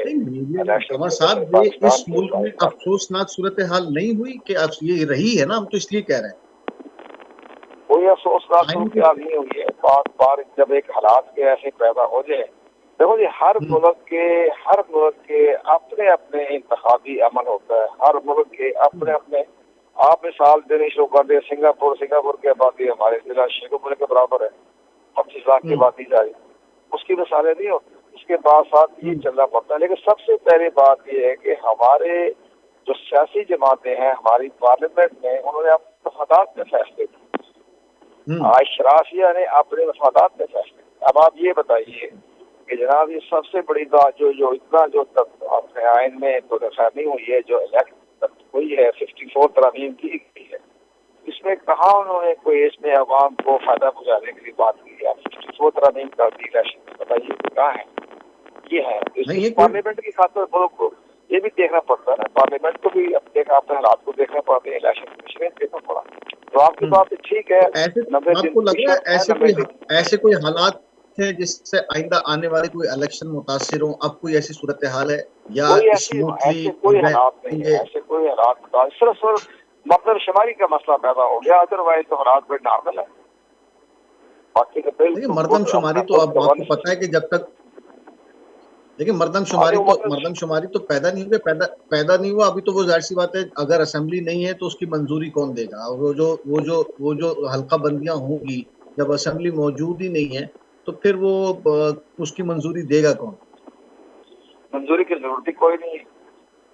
कमर साहब इस मुल्क में अफसोसनाक सूरत हाल नहीं हुई कि अब ये रही है ना, हम तो इसलिए कह रहे हैं। कोई अफसोसनाक सूरत हाल नहीं हुई है। बार जब एक हालात के ऐसे पैदा हो जाए, देखो जी हर मुल्क के अपने अपने इंतखाबी अमल होता है, हर मुल्क के अपने अपने। आप मिसाल देने शुरू कर दे, सिंगापुर की आबादी हमारे जिला शेखपुर के बराबर है, 25 लाख की आबादी जाए, उसकी मिसालें नहीं होती। इसके बाद साथ ये चलना पड़ता है। लेकिन सबसे पहले बात ये है कि हमारे जो सियासी जमातें हैं हमारी पार्लियामेंट में, उन्होंने अपने मफादात में फैसले किए। आज शराफिया ने अपने मफादात में फैसले। अब आप ये बताइए कि जनाब ये सबसे बड़ी बात जो इतना जो अपने आइन में तो नहीं हुई है, जो इलेक्ट हुई है 54 तरमीम की गई है, इसमें कहा उन्होंने कोई इसमें आवाम को फायदा पहुंचाने के लिए बात की है? 54 तरमीम कर दी इलेक्शन, बताइए कहाँ है? ये है पार्लियामेंट की खातिर मुल्क को ये भी देखना पड़ता है ना, पार्लियामेंट को भी अपने हालात को देखना पड़ता है, इलेक्शन कमीशन देखना पड़ा। तो आपकी बात ठीक है। आपको लग रहा है ऐसे कोई हालात है जिससे आइंदा आने वाले कोई इलेक्शन मुतासिर हो? अब कोई ऐसी सूरत हाल है या कोई ऐसे स्मूथली कोई हालात नहीं है, रहेंगे? ऐसे कोई हालात सिर्फ मतलब शुमारी का मसला पैदा हो गया, अदरवाइज तो हालात बड़े नॉर्मल है। बाकी तो देखिए मर्दमशुमारी तो अब आपको पता है कि जब तक देखिए मर्दमशुमारी तो पैदा नहीं हुए, पैदा नहीं हुआ अभी, तो वो जाहिर सी बात है अगर असेंबली नहीं है तो उसकी मंजूरी कौन देगा? वो जो हल्का बंदियां होंगी, जब असेंबली मौजूद ही नहीं है तो फिर वो उसकी मंजूरी देगा कौन? मंजूरी की जरूरत ही कोई नहीं है।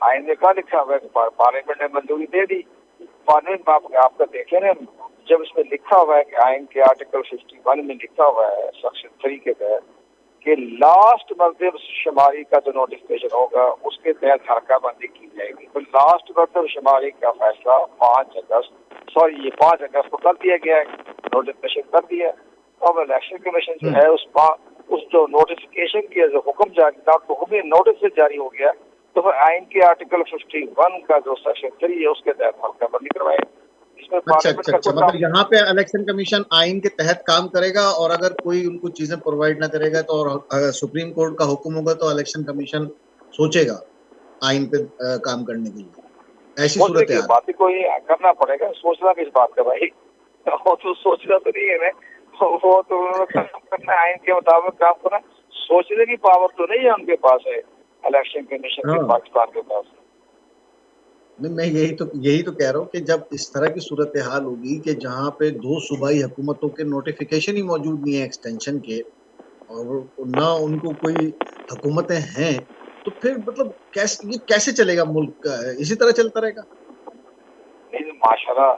आइन में क्या लिखा हुआ है? पार्लियामेंट ने मंजूरी दे दी। पार्लियामेंट आपका देखे ना, जब इसमें लिखा हुआ है कि आइन के आर्टिकल 51 में लिखा हुआ है सेक्शन 3 के तहत कि लास्ट मर्दमशुमारी का जो नोटिफिकेशन होगा उसके तहत हरका बंदी की जाएगी। तो लास्ट मर्दमशुमारी का फैसला 5 अगस्त को कर दिया गया है, नोटिफिकेशन कर दिया। अब इलेक्शन कमीशन जो है उस जो नोटिफिकेशन के जो हुक्म जारी नोटिस से जारी हो गया, तो फिर आइन के आर्टिकल 51 का जो सेक्शन 3 है उसके तहत हल्का बंदी करवाए। अच्छा, मतलब यहाँ पे इलेक्शन कमीशन आइन के तहत काम करेगा, और अगर कोई उनको चीजें प्रोवाइड ना करेगा तो, और अगर सुप्रीम कोर्ट का हुक्म होगा तो इलेक्शन कमीशन सोचेगा आइन पे काम करने के लिए, ऐसी सूरत है। बात कोई करना पड़ेगा, सोचना किस बात का भाई, वो तो सोचना तो नहीं है ना, वो तो करना आइन के मुताबिक काम करना, सोचने की पावर तो नहीं है उनके पास है इलेक्शन कमीशन के, पाकिस्तान के पास। नहीं, मैं यही तो कह रहा हूँ कि जब इस तरह की सूरत हाल होगी कि जहाँ पे 2 सूबाई हुकूमतों के नोटिफिकेशन ही मौजूद नहीं है एक्सटेंशन के, और ना उनको कोई हुकूमतें हैं, तो फिर मतलब कैसे चलेगा मुल्क? इसी तरह चलता रहेगा? माशाल्लाह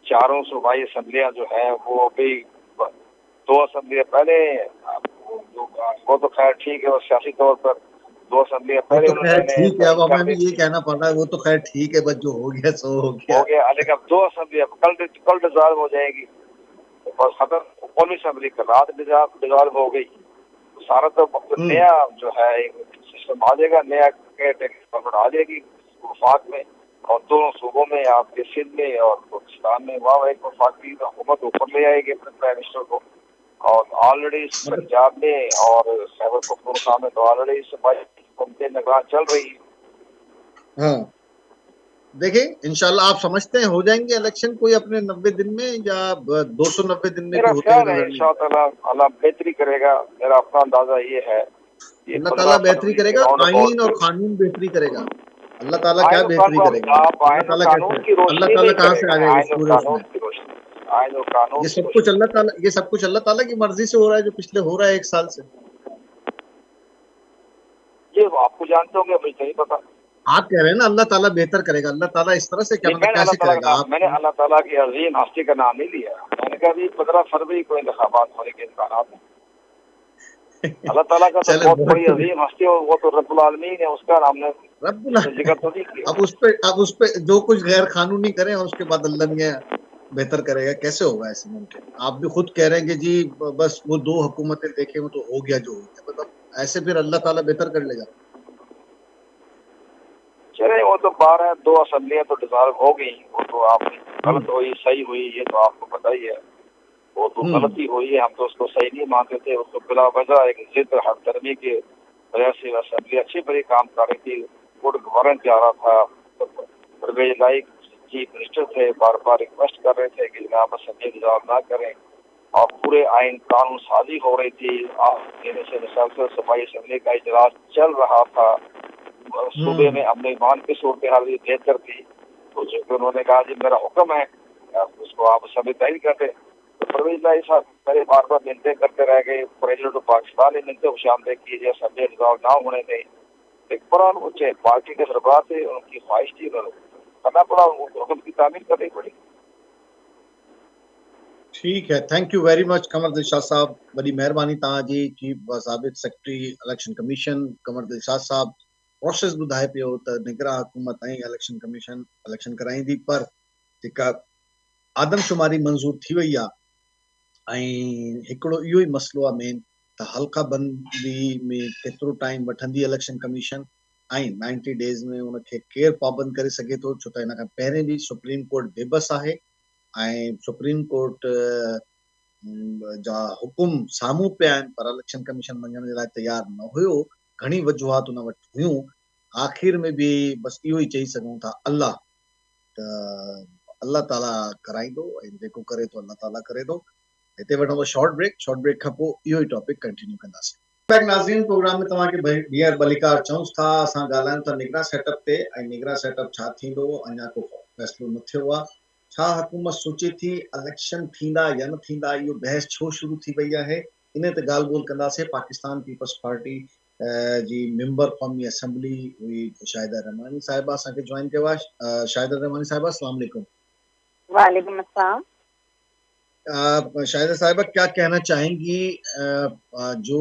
चारों सूबाई असम्बलियां जो है वो अभी 2 असम्बलियां पहले, वो तो खैर ठीक है, वो सियासी तौर पर 2 असम्बलियां पहले ठीक है, अब हमें भी ये कहना पड़ रहा है, वो तो खैर ठीक है, बस जो हो गया सो हो गया। लेकिन अब 2 असम्बलियां कल डिसॉल्व हो जाएगी और खत्म। कौमी असम्बली कल रात डिसॉल्व हो गई, सारा तो नया जो है सिस्टम आ जाएगा, नया गवर्नमेंट आ जाएगी वफाक में, और दोनों सूबों में, आपके सिंध में और पाकिस्तान में, वहाँ एक वफाकी हुकूमत ऊपर ले आएगी अपने प्राइम मिनिस्टर को। और ऑलरेडी पंजाब में और खैबर पख्तूनख्वा में तो ऑलरेडी सूबाई हुकूमतें निगरान चल रही है। हाँ, देखिए इंशाल्लाह आप समझते हैं हो जाएंगे इलेक्शन कोई अपने 90 दिन में या 290 दिन में? मेरा ख्याल है इंशाअल्लाह अल्लाह बेहतरी करेगा, मेरा अपना अंदाजा ये है। अल्लाह ताला बेहतरी करेगा, आईन और कानून बेहतरी करेगा। अल्लाह ताला क्या बेहतरी करेगा? अल्लाह ताला कहाँ से आ गया इस पूरे उसमें? ये सब कुछ अल्लाह ताला की मर्जी से हो रहा है, जो पिछले हो रहा है 1 साल से। ये आपको जानते होंगे, मुझे नहीं पता। आप कह रहे हैं ना अल्लाह ताला बेहतर करेगा, अल्लाह ताला इस तरह से क्या मतलब कैसे करेगा? मैंने अल्लाह ताला की अजीम हस्ती का नाम नहीं लिया, मैंने कहा अभी 15 फरवरी को इंतखाबात होने के इम्कान हैं। अल्लाह ताला का तो बहुत बड़ी अजीम हस्ती है, वो तो रब्बुल आलमीन है, उसका हमने जिक्र तो नहीं किया। अब उस पे जो कुछ गैर कानूनी करें और उसके बाद अल्लाह ने बेहतर करेगा, कैसे होगा ऐसे मुमकिन? आप भी खुद कह रहे हैं कि जी बस वो 2 हुकूमतें देखें वो तो हो गया जो हो गया, मतलब ऐसे फिर अल्लाह ताला बेहतर कर लेगा? चले, वो तो 2 असम्बलियां तो डिसॉल्व हो गई, वो तो आपने गलत हुई सही हुई ये तो आपको पता ही है, वो तो गलती हुई है, हम तो उसको सही नहीं मानते थे। उसको बिला वजह एक जिद हरदर्मी के वजह से असम्बली अच्छी बड़ी काम कर रही थी, गुड गवर्नेंस जा रहा था, परवेज लाइक चीफ मिनिस्टर थे, बार बार रिक्वेस्ट कर रहे थे कि जनाब असम्बली डिसॉल्व ना करें, और पूरे आइन कानून साजी हो रही थी। से मुसलसल सफाई असम्बली का इजलास चल रहा था, सूबे में अमन ईमान की सूरत हाल बेहतर थी, तो चूंकि उन्होंने कहा जी मेरा हुक्म है उसको आप असेंबली तय कर दे, तो परवेज लाई साहब मेरे बार बार मिलते करते रह गए, प्रेसिडेंट ऑफ पाकिस्तान ने मिलते खुशामदे की जो असेंबली डिसॉल्व ना होने दें। एक कुरान उच्चे पार्टी के सरबराह थे, उनकी ख्वाहिश थी, करना पड़ा, हुक्म की तामील करनी पड़ी। ठीक है, थैंक यू वेरी मच कमर दिलशाद साहब, बड़ी मेहरबानी तव्हां जी। चीफ साबिक़ सेक्रेटरी इलेक्शन कमीशन कमर दिलशाद साहब प्रोसेस ॿुधाए पियो त निगरां हुकूमत ऐं इलेक्शन कमीशन इलेक्शन कराईंदी, पर जेका आदमशुमारी मंज़ूर थी वई आहे ऐं हिकिड़ो इहो ई मसइलो आहे मेन त हल्का बंदी में केतिरो टाइम वठंदी इलेक्शन कमीशन ऐं 90 डेज़ में उनखे केरु पाबंद करे सघे थो, छो त हिन खां पहिरें बि सुप्रीम कोर्ट बेबस आहे ऐं सुप्रीम कोर्ट जा हुकुम साम्हूं पिया आहिनि पर इलेक्शन कमीशन मञण जे लाइ तयार न हुयो, घणी वजूहात उन वटि हुयूं, आख़िर में बि बसि इहो ई चई सघूं था अल्लाह, त अल्लाह ताला कराईंदो ऐं जेको करे थो अल्लाह ताला करे थो। हिते वठूं शॉर्ट ब्रेक खां पोइ इहो ई टॉपिक कंटिन्यू कंदासीं। नाज़रीन, प्रोग्राम में तव्हांखे ॿीहर बलिकार चऊं था, असां ॻाल्हायूं था निगरा सेटअप ते, ऐं निगरा सेटअप छा थींदो, अञा को फ़ैसिलो न थियो आहे, छा हुकूमत सोचे थी इलेक्शन थींदा या न थींदा, इहो बहस छो शुरू थी वई आहे, इन ते ॻाल्हि ॿोल कंदासीं। पाकिस्तान पीपल्स पार्टी जी मेंबर क़ौमी असेंबली हुई शाहिदा रहमानी साहिबा असांखे ज्वाइन कयो आहे। शाहिदा रहमानी साहिबा, अस्सलाम वालेकुम। वालेकुम अस्सलाम। शाहिदा साहिबा, क्या कहना चाहेंगी, जो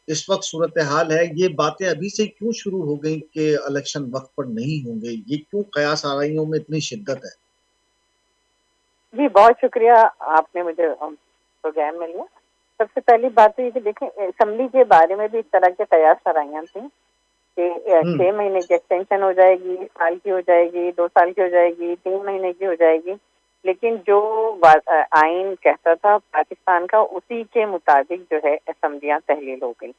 इस वक्त सूरत हाल है, ये बातें अभी से क्यों शुरू हो गई कि इलेक्शन वक्त पर नहीं होंगे, ये क्यों कयास आराइयों में इतनी शिद्दत है? जी बहुत शुक्रिया, आपने मुझे प्रोग्राम में लिया। सबसे पहली बात तो ये कि देखें, असेंबली के बारे में भी इस तरह के कयास आराइयां थी कि 6 महीने की एक्सटेंशन हो जाएगी, साल की हो जाएगी, 2 साल की हो जाएगी, 3 महीने की हो जाएगी, लेकिन जो आइन कहता था पाकिस्तान का, उसी के मुताबिक जो है असेंबलियां तहलील हो गई।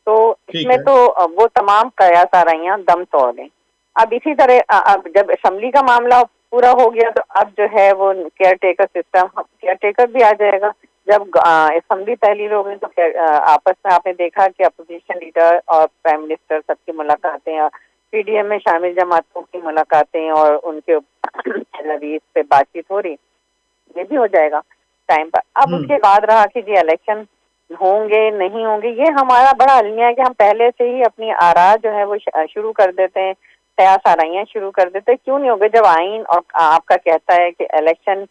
तो इसमें तो वो तमाम कयास आराइयां दम तोड़ गई। अब इसी तरह अब जब असेंबली का मामला पूरा हो गया तो अब जो है वो care taker system, care taker भी आ जाएगा। जब असेंबली तहलील हो गई तो आपस में आपने देखा कि अपोजिशन लीडर और प्राइम मिनिस्टर सबकी मुलाकातें, और पीडीएम में शामिल जमातों की मुलाकातें और उनके रवैये पे बातचीत हो रही, ये भी हो जाएगा टाइम पर। अब उसके बाद रहा कि जी इलेक्शन होंगे नहीं होंगे, ये हमारा बड़ा अलमिया है कि हम पहले से ही अपनी आरा जो है वो शुरू कर देते हैं, कयास आराइयां शुरू कर देते हैं। क्यों नहीं होंगे जब आइन और आपका कहता है कि इलेक्शन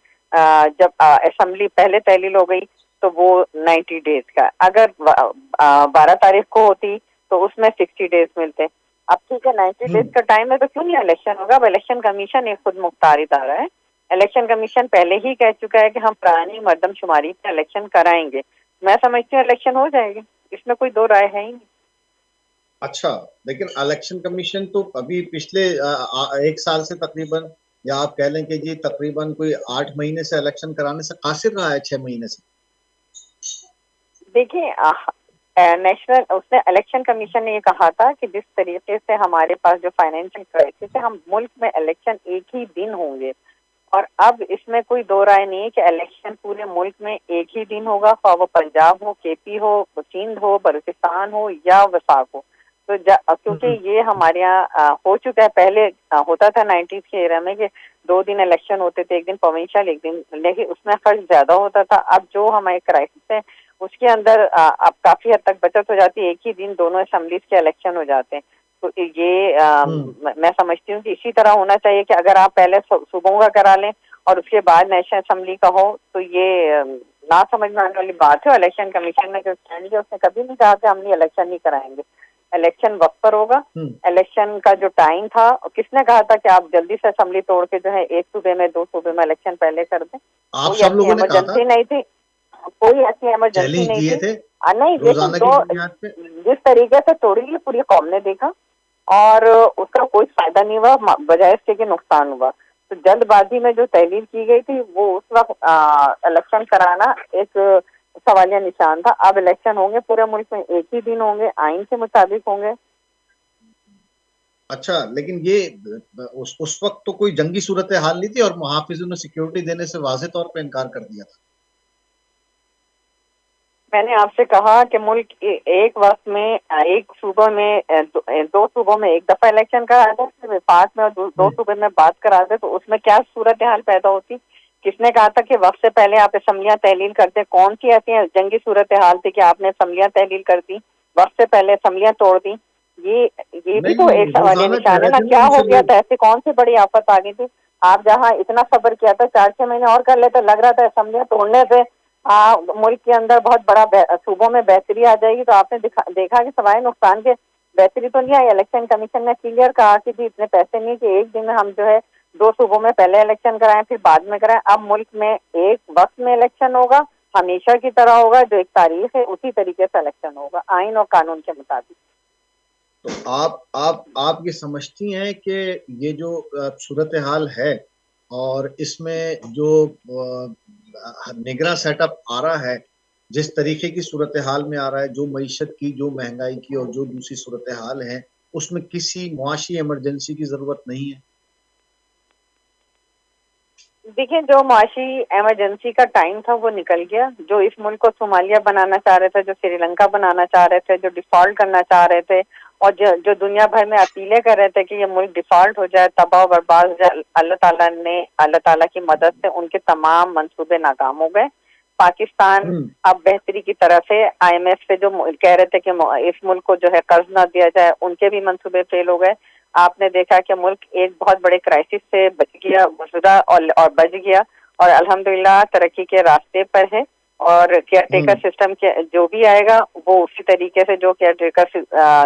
जब असेंबली पहले तहलील हो गई तो वो 90 डेज का, अगर 12 तारीख को होती तो उसमें 60 डेज मिलते। अब ठीक है 90 डेज का टाइम है तो क्यों नहीं इलेक्शन होगा। अब इलेक्शन कमीशन एक खुद मुख्तार इदारा है, इलेक्शन कमीशन पहले ही कह चुका है कि हम पुरानी मर्दमशुमारी पे इलेक्शन कराएंगे। मैं समझती हूँ इलेक्शन हो जाएगी, इसमें कोई दो राय है ही नहीं। अच्छा, लेकिन इलेक्शन कमीशन तो अभी पिछले 1 साल से तकरीबन, या आप कह लें कि जी तकरीबन कोई 8 महीने से इलेक्शन कराने से कासिर रहा है, 6 महीने से। देखिए नेशनल उसने इलेक्शन कमीशन ने ये कहा था कि जिस तरीके से हमारे पास जो फाइनेंशियल क्राइसिस है, हम मुल्क में इलेक्शन एक ही दिन होंगे, और अब इसमें कोई दो राय नहीं है कि इलेक्शन पूरे मुल्क में एक ही दिन होगा, खा वो पंजाब हो, केपी हो, सिंध हो, बलूचिस्तान हो या वफाक हो। तो क्योंकि ये हमारे यहाँ हो चुका है, पहले होता था 90s के एरा में कि 2 दिन इलेक्शन होते थे, एक दिन प्रोविंशियल एक दिन, लेकिन उसमें खर्च ज्यादा होता था। अब जो हमारे क्राइसिस है उसके अंदर अब काफी हद तक बचत हो जाती है, एक ही दिन दोनों असेंबलीज के इलेक्शन हो जाते हैं। तो ये मैं समझती हूँ कि इसी तरह होना चाहिए कि अगर आप पहले सूबों का करा लें और उसके बाद नेशनल असेंबली का हो तो ये ना समझ में आने वाली बात है। इलेक्शन कमीशन ने जो स्टैंड लिया उसने कभी नहीं कहा कि हम ये इलेक्शन नहीं कराएंगे, इलेक्शन वक्त पर होगा। इलेक्शन का जो टाइम था, किसने कहा था कि आप जल्दी से असेंबली तोड़ के जो है एक सूबे में 2 सूबे में इलेक्शन पहले कर दें? आप सब लोगों ने कहा था, इमरजेंसी नहीं थी, कोई ऐसी इमरजेंसी नहीं थी। नहीं, लेकिन जिस तरीके से तोड़ी पूरी कौम ने देखा और उसका कोई फायदा नहीं हुआ, बजाय इसके कि नुकसान हुआ। तो जल्दबाजी में जो तहलील की गई थी वो उस वक्त इलेक्शन कराना एक सवालिया निशान था। अब इलेक्शन होंगे पूरे मुल्क में एक ही दिन होंगे, आइन के मुताबिक होंगे। अच्छा, लेकिन ये उस वक्त तो कोई जंगी सूरत हाल नहीं थी और मुहाफिजों ने सिक्योरिटी देने से वाज़ेह तौर पे इनकार कर दिया था। मैंने आपसे कहा कि मुल्क एक वक्त में एक सूबे में 2 सूबों में एक दफा इलेक्शन करा दे, वफाक में 2 सूबे में बात करा दे, तो उसमें क्या सूरत हाल पैदा होती? किसने कहा था कि वक्त से पहले आप असेंबलियां तहलील करते? कौन सी ऐसी जंगी सूरत हाल थी कि आपने असेंबलियां तहलील कर दी, वक्त से पहले असेंबलियां तोड़ दी? ये भी तो एक सवाल निशान है ना। क्या हो गया था? ऐसी कौन सी बड़ी आफत आ गई थी? आप जहाँ इतना सब्र किया था, 4-6 महीने और कर लेते, लग रहा था असेंबलियां तोड़ने से मुल्क के अंदर बहुत बड़ा सूबों में बेहतरी आ जाएगी। तो आपने देखा कि सवाए नुकसान के बेहतरी तो नहीं आई। इलेक्शन कमीशन ने क्लियर कहा कि जी इतने पैसे नहीं कि एक दिन में हम जो है 2 सूबों में पहले इलेक्शन कराएं फिर बाद में कराएं। अब मुल्क में एक वक्त में इलेक्शन होगा, हमेशा की तरह होगा, जो एक तारीख है उसी तरीके से इलेक्शन होगा, आइन और कानून के मुताबिक। तो आप ये समझती हैं कि ये जो सूरत हाल है और इसमें जो निगरान सेटअप आ रहा है, जिस तरीके की सूरत हाल में आ रहा है, जो मईशत की, जो महंगाई की और जो दूसरी सूरत हाल है, उसमें किसी मुआशी इमरजेंसी की जरूरत नहीं है। देखिए, जो मुआशी इमरजेंसी का टाइम था वो निकल गया। जो इस मुल्क को सोमालिया बनाना चाह रहे थे, जो श्रीलंका बनाना चाह रहे थे, जो डिफॉल्ट करना चाह रहे थे, और जो दुनिया भर में अपीलें कर रहे थे कि ये मुल्क डिफॉल्ट हो जाए, तबाह बर्बाद हो जाए, अल्लाह ताला की मदद से उनके तमाम मंसूबे नाकाम हो गए। पाकिस्तान अब बेहतरी की तरफ है। IMF से जो कह रहे थे कि इस मुल्क को जो है कर्ज न दिया जाए, उनके भी मंसूबे फेल हो गए। आपने देखा कि मुल्क एक बहुत बड़े क्राइसिस से बच गया, गुजरा और बच गया, और अल्हम्दुलिल्लाह तरक्की के रास्ते पर है। और केयर टेकर सिस्टम के जो भी आएगा वो उसी तरीके से, जो केयर टेकर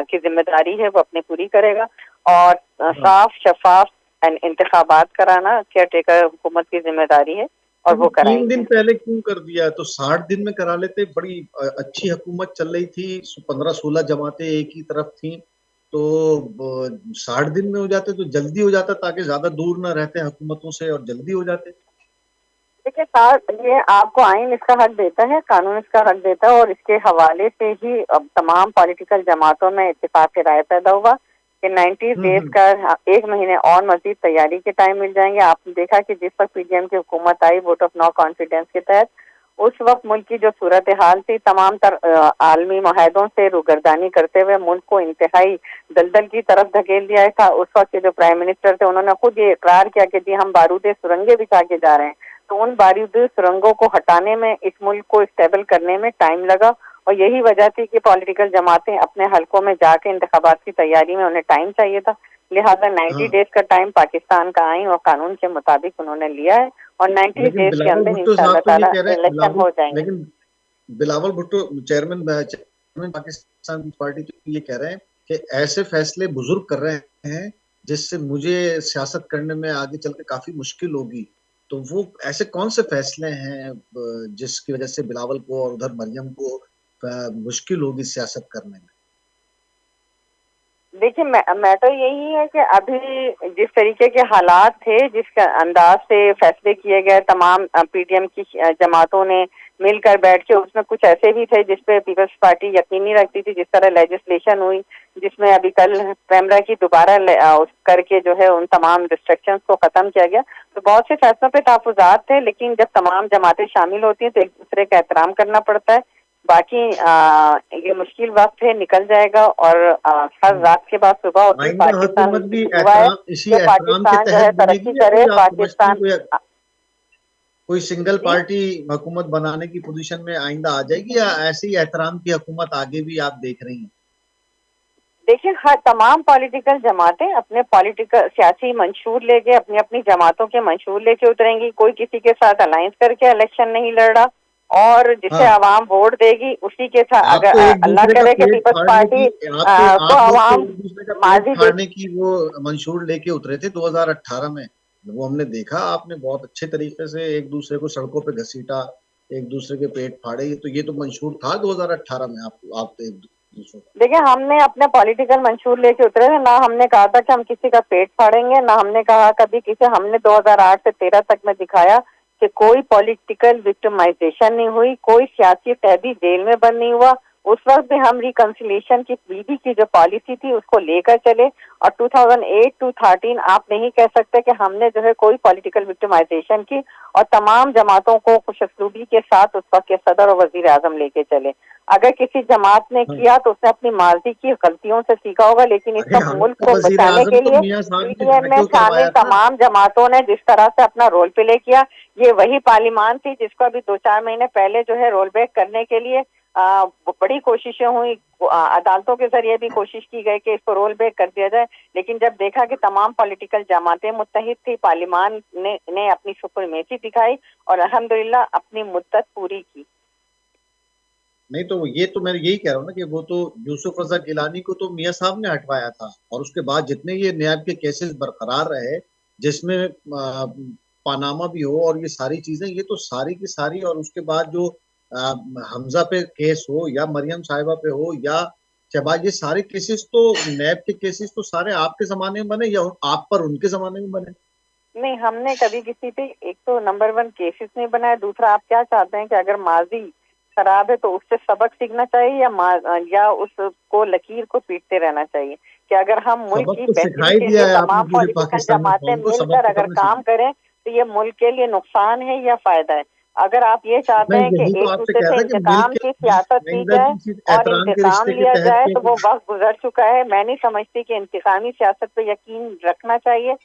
की जिम्मेदारी है वो अपनी पूरी करेगा। और साफ शफाफ इंतखाबात कराना केयर टेकर हुकूमत की जिम्मेदारी है, और वो कराएंगे। 3 दिन पहले क्यों कर दिया? तो 60 दिन में करा लेते। बड़ी अच्छी हुकूमत चल रही थी, 15-16 जमातें एक ही तरफ थी, तो 60 दिन में हो जाते तो जल्दी हो जाता, ताकि ज्यादा दूर ना रहते हुकूमतों से और जल्दी हो जाते। देखिए सर, ये आपको आइन इसका हक देता है, कानून इसका हक देता है, और इसके हवाले से ही अब तमाम पॉलिटिकल जमातों में इत्तेफाक की राय पैदा हुआ कि 90 डेज का 1 महीने और मजीद तैयारी के टाइम मिल जाएंगे। आपने देखा कि जिस वक्त PDM की हुकूमत आई वोट ऑफ नो कॉन्फिडेंस के तहत, उस वक्त मुल्क की जो सूरत हाल थी, तमाम आलमी मुआहदों से रुगर्दानी करते हुए मुल्क को इंतहाई दलदल की तरफ धकेल दिया था। उस वक्त के जो प्राइम मिनिस्टर थे, उन्होंने खुद ये इकरार किया कि जी हम बारूद सुरंगें बिछा के जा रहे हैं। तो उन बारूद सुरंगों को हटाने में, इस मुल्क को स्टेबल करने में टाइम लगा, और यही वजह थी कि पॉलिटिकल जमातें अपने हलकों में जाके इंतखाबात की तैयारी में उन्हें टाइम चाहिए था। लिहाजा 90 डेज का टाइम पाकिस्तान का आइन और कानून के मुताबिक उन्होंने लिया है, और 90 डेज के अंदर इंशाअल्लाह ताला इलेक्शन हो जाएंगे। लेकिन Bilawal Bhutto chairman Pakistan Peoples Party तो ये कह रहे हैं कि ऐसे फैसले बुजुर्ग कर रहे हैं जिससे मुझे सियासत करने में आगे चल के काफी मुश्किल होगी। तो वो ऐसे कौन से फैसले हैं जिसकी वजह से बिलावल को और उधर मरियम को मुश्किल होगी सियासत करने में? देखिए, मैटर यही है कि अभी जिस तरीके के हालात थे, जिस अंदाज से फैसले किए गए, तमाम PDM की जमातों ने मिलकर बैठ के, उसमें कुछ ऐसे भी थे जिसपे पीपल्स पार्टी यकीन नहीं रखती थी। जिस तरह लेजिस्लेशन हुई, जिसमें अभी कल पैमरा की दोबारा करके जो है उन तमाम रिस्ट्रिक्शंस को खत्म किया गया। तो बहुत से फैसलों पे तहफुजात थे, लेकिन जब तमाम जमातें शामिल होती हैं तो एक दूसरे का एहतराम करना पड़ता है। बाकी ये मुश्किल वक्त है, निकल जाएगा, और हर रात के बाद सुबह होती है। पाकिस्तान जो है तरक्की करे, पाकिस्तान कोई सिंगल पार्टी हुकूमत बनाने की पोजीशन में आइंदा आ जाएगी, या ऐसी एहतराम की हुकूमत आगे भी आप देख रही हैं? देखिए, हर तमाम पॉलिटिकल जमातें अपने पॉलिटिकल सियासी मंशूर लेके, अपनी अपनी जमातों के मंशूर लेके उतरेंगी। कोई किसी के साथ अलायंस करके इलेक्शन नहीं लड़ रहा, और जिसे आवाम वोट देगी उसी के साथ, अगर अल्लाह करे कि पीपल्स पार्टी को आवाम माजी की वो मंशूर लेके उतरे थे 2018 में, वो हमने देखा। आपने बहुत अच्छे तरीके से एक दूसरे को सड़कों पे घसीटा, एक दूसरे के पेट फाड़े। तो ये तो मंशूर था 2018 में। आप देखिए, हमने अपने पॉलिटिकल मंशूर लेके उतरे थे। ना हमने कहा था कि हम किसी का पेट फाड़ेंगे, ना हमने कहा कभी किसी, हमने 2008 से 13 तक में दिखाया कि कोई पॉलिटिकल विक्टिमाइजेशन नहीं हुई, कोई सियासी कैदी जेल में बंद नहीं हुआ। उस वक्त भी हम रिकंसिलिएशन की बीबी की जो पॉलिसी थी उसको लेकर चले, और 2008 to 13 आप नहीं कह सकते कि हमने जो है कोई पॉलिटिकल विक्टिमाइजेशन की, और तमाम जमातों को खुशअस्लूबी के साथ उस वक्त के सदर और वजीर आजम लेके चले। अगर किसी जमात ने किया तो उसने अपनी माजी की गलतियों से सीखा होगा, लेकिन इस वक्त मुल्क को बचाने के लिए PDM में शामिल तमाम जमातों ने जिस तरह से अपना रोल प्ले किया, ये वही पार्लियामान थी जिसको अभी 2-4 महीने पहले जो है रोल बैक करने के लिए बड़ी कोशिशें हुई। अदालतों के जरिए भी कोशिश की गई कि इसको रोल बैक कर दिया जाए, लेकिन जब देखा कि तमाम पॉलिटिकल जमातें मुत्तहिद थी, पार्लियामान ने अपनी सुप्रीमेसी दिखाई और अल्हम्दुलिल्लाह अपनी मुद्दत पूरी की। नहीं, तो ये तो मैं यही कह रहा हूँ ना कि वो तो यूसुफ रजा गिलानी को तो मियां साहब ने हटवाया था, और उसके बाद जितने ये नैब के केसेस बरकरार रहे, जिसमें पानामा भी हो और ये सारी चीजें, ये तो सारी की सारी, और उसके बाद जो हमजा पे केस हो या मरियम साहिबा पे हो या शहबाज, ये सारे केसेस तो नैब के केसेस तो सारे आपके जमाने में बने या आप पर उनके जमाने में बने? नहीं, हमने कभी किसी पे एक तो नंबर 1 केसेस नहीं बनाया। दूसरा, आप क्या चाहते हैं कि अगर माजी खराब है तो उससे सबक सीखना चाहिए या उसको लकीर को पीटते रहना चाहिए कि अगर हम मुल्क की बेहतरी के लिए तमाम पॉलिटिकल जमातें मिलकर अगर काम करें तो ये मुल्क के लिए नुकसान है या फायदा है। अगर आप ये चाहते हैं कि एक दूसरे से इंतकाम की सियासत की जाए और इंतकाम लिया जाए तो वो वक्त गुजर चुका है। मैं नहीं समझती कि इंतकामी सियासत पे यकीन रखना चाहिए।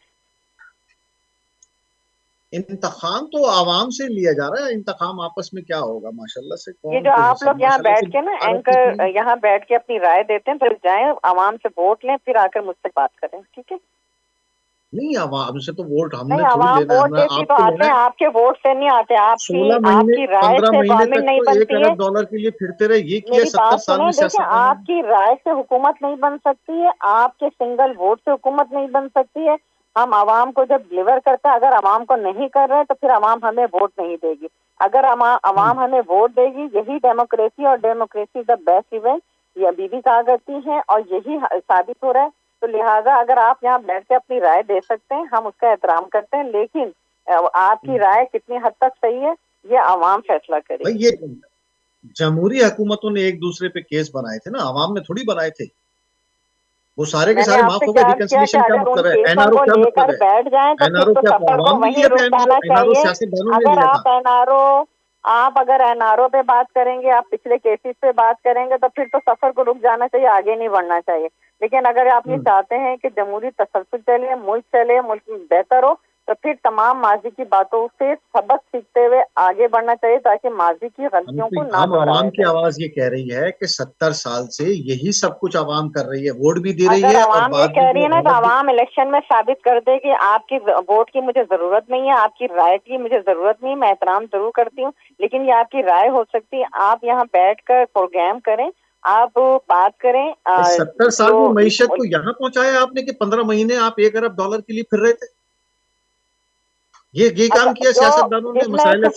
इंतखाम तो आवाम से लिया जा रहा है, इंतखाम आपस में क्या होगा माशाल्लाह से। ये जो आप लोग यहाँ बैठ के ना एंकर यहाँ बैठ के अपनी राय देते हैं, फिर जाएं आवाम से वोट लें, फिर आकर मुझसे बात करें, ठीक है? नहीं, आवाम से तो वोट हमने नहीं, आवाम वोट देती तो आते हैं, आपके वोट से नहीं आते, आपकी राय से गवर्नमेंट नहीं बनती है। $1 के लिए फिरते रहे, ये किया मेरी 70 बात साल में सुने, देखिए आपकी राय से हुकूमत नहीं बन सकती है, आपके सिंगल वोट से हुकूमत नहीं बन सकती है। हम आवाम को जब डिलीवर करते हैं, अगर आवाम को नहीं कर रहे तो फिर आवाम हमें वोट नहीं देगी। अगर आवाम हमें वोट देगी, यही डेमोक्रेसी, और democracy is the best event, ये अभी भी कहा करती है और यही साबित हो रहा है। तो लिहाजा अगर आप यहाँ बैठ के अपनी राय दे सकते हैं, हम उसका एहतराम करते हैं, लेकिन आपकी राय कितनी हद तक सही है ये आवाम फैसला करेगी। ये जमहूरी हुकूमतों ने एक दूसरे पे केस बनाए थे ना, आवाम ने थोड़ी बनाए थे। वो सारे के सारे माफ हो गए। रिकंसिलिएशन का मतलब है, एनआरओ क्या मतलब है? बैठ जाएं तो फिर तो सफर को वहीं रुक जाना चाहिए। अगर एनआरओ पे बात करेंगे, आप पिछले केसेस पे बात करेंगे तो फिर तो सफर को रुक जाना चाहिए, आगे नहीं बढ़ना चाहिए। लेकिन अगर आप ये चाहते हैं कि जमहूरी तसल्सल चले, मुल्क बेहतर हो, तो फिर तमाम माजी की बातों से सबक सीखते हुए आगे बढ़ना चाहिए ताकि माजी की गलतियों को ना दोहराया जाए। आवाम की आवाज ये कह रही है कि 70 साल से यही सब कुछ आवाम कर रही है, वोट भी दे रही है। आवाम ये कह रही है ना तो आवाम इलेक्शन में साबित कर दे कि आपकी वोट की मुझे जरूरत नहीं है, आपकी राय की मुझे जरूरत नहीं, मैं एहतराम जरूर करती हूँ, लेकिन ये आपकी राय हो सकती है। आप यहाँ बैठकर प्रोग्राम करें, आप बात करें। 70 साल में मईशत को यहाँ पहुंचाया आपने कि 15 महीने आप $1 अरब के लिए फिर रहे थे। ये काम किया सियासतदानों ने। 3.5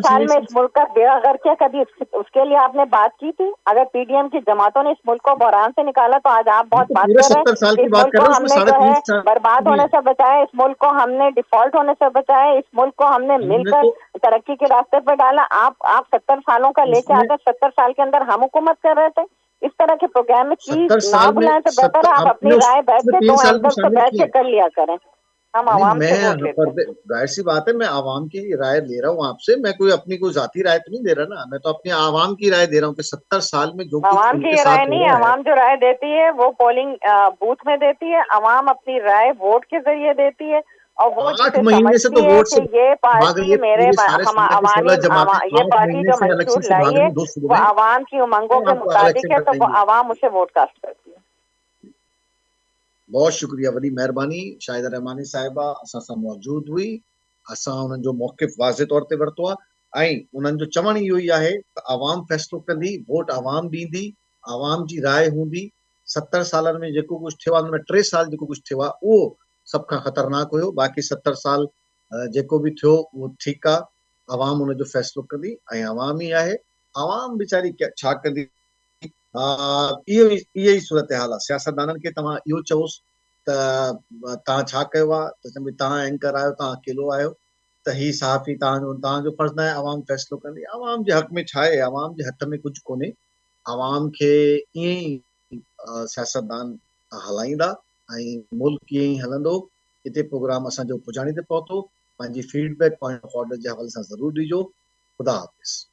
साल में इस मुल्क का बेड़ा गर्क किया, कभी उसके लिए आपने बात की थी? अगर पीडीएम की जमातों ने इस मुल्क को बहरान से निकाला तो आज आप बहुत बात कर रहे हैं। इस मुल्क को हमने जो है बर्बाद होने से बचाया, इस मुल्क को हमने डिफॉल्ट होने से बचाया, इस मुल्क को हमने मिलकर तरक्की के रास्ते पर डाला। आप 70 सालों का लेके आकर 70 साल के अंदर हम हुकूमत कर रहे थे। इस तरह के प्रोग्राम में चीज ना बुलाएं तो बेहतर है आप अपनी राय बैठ के 2 एंकर से बैठ के कर लिया करें। हम आवाम से वोट लेते हैं। जाहिर सी बात है, मैं आवाम की राय ले रहा हूँ आपसे, मैं कोई अपनी कोई जाती राय तो नहीं दे रहा ना, मैं तो अपनी आवाम की राय दे रहा हूँ कि 70 साल में जो आवाम की राय नहीं, आवाम जो राय देती है वो पोलिंग बूथ में देती है, आवाम अपनी राय वोट के जरिए देती है और वो 8 महीने से तो वोट से ये पार्टी मेरे ये पार्टी जो मंशूर लाई है वो आवाम की उमंगों के मुताबिक है, तो वो आवाम उसे वोट कास्ट करती है। बहुत शुक्रिया, वॾी महिरबानी। शाहिदा रहमानी साहिबा असां सां मौजूद हुई, असां उन्हनि जो मौक़िफ़ वाज़े तौर ते वरितो आहे ऐं उन्हनि जो चवण इहो ई आहे त आवाम फ़ैसिलो कंदी, वोट आवाम ॾींदी, आवाम जी राय हूंदी। 70 सालनि में जेको कुझु थियो आहे, हुन में 3 साल जेको कुझु थियो आहे उहो सभ खां ख़तरनाक हुयो। बाक़ी 70 साल जेको बि थियो उहो ठीकु आहे, आवाम हुनजो फ़ैसिलो कंदी ऐं आवाम ई आहे। आवाम वीचारी छा कंदी, इहो ई सूरत हाल आहे। सियासतदाननि खे तव्हां इहो चओसि त तव्हां छा कयो आहे, त चवंदी तव्हां एंकर आहियो, तव्हां अकेलो आहियो, त ही सहाफ़ी तव्हांजो फर्ज़ न आहे, आवाम फ़ैसिलो कंदी। आवाम जे हक़ में छा आहे, आवाम जे हथ में कुझु कोन्हे। आवाम खे ईअं ई सियासतदान हलाईंदा ऐं मुल्क ईअं ई हलंदो। हिते प्रोग्राम असांजो पुॼाणी ते पहुतो। पंहिंजी फीडबैक पॉइंट ऑफ ऑर्डर जे हवाले सां ज़रूरु ॾिजो। ख़ुदा हाफ़िज़।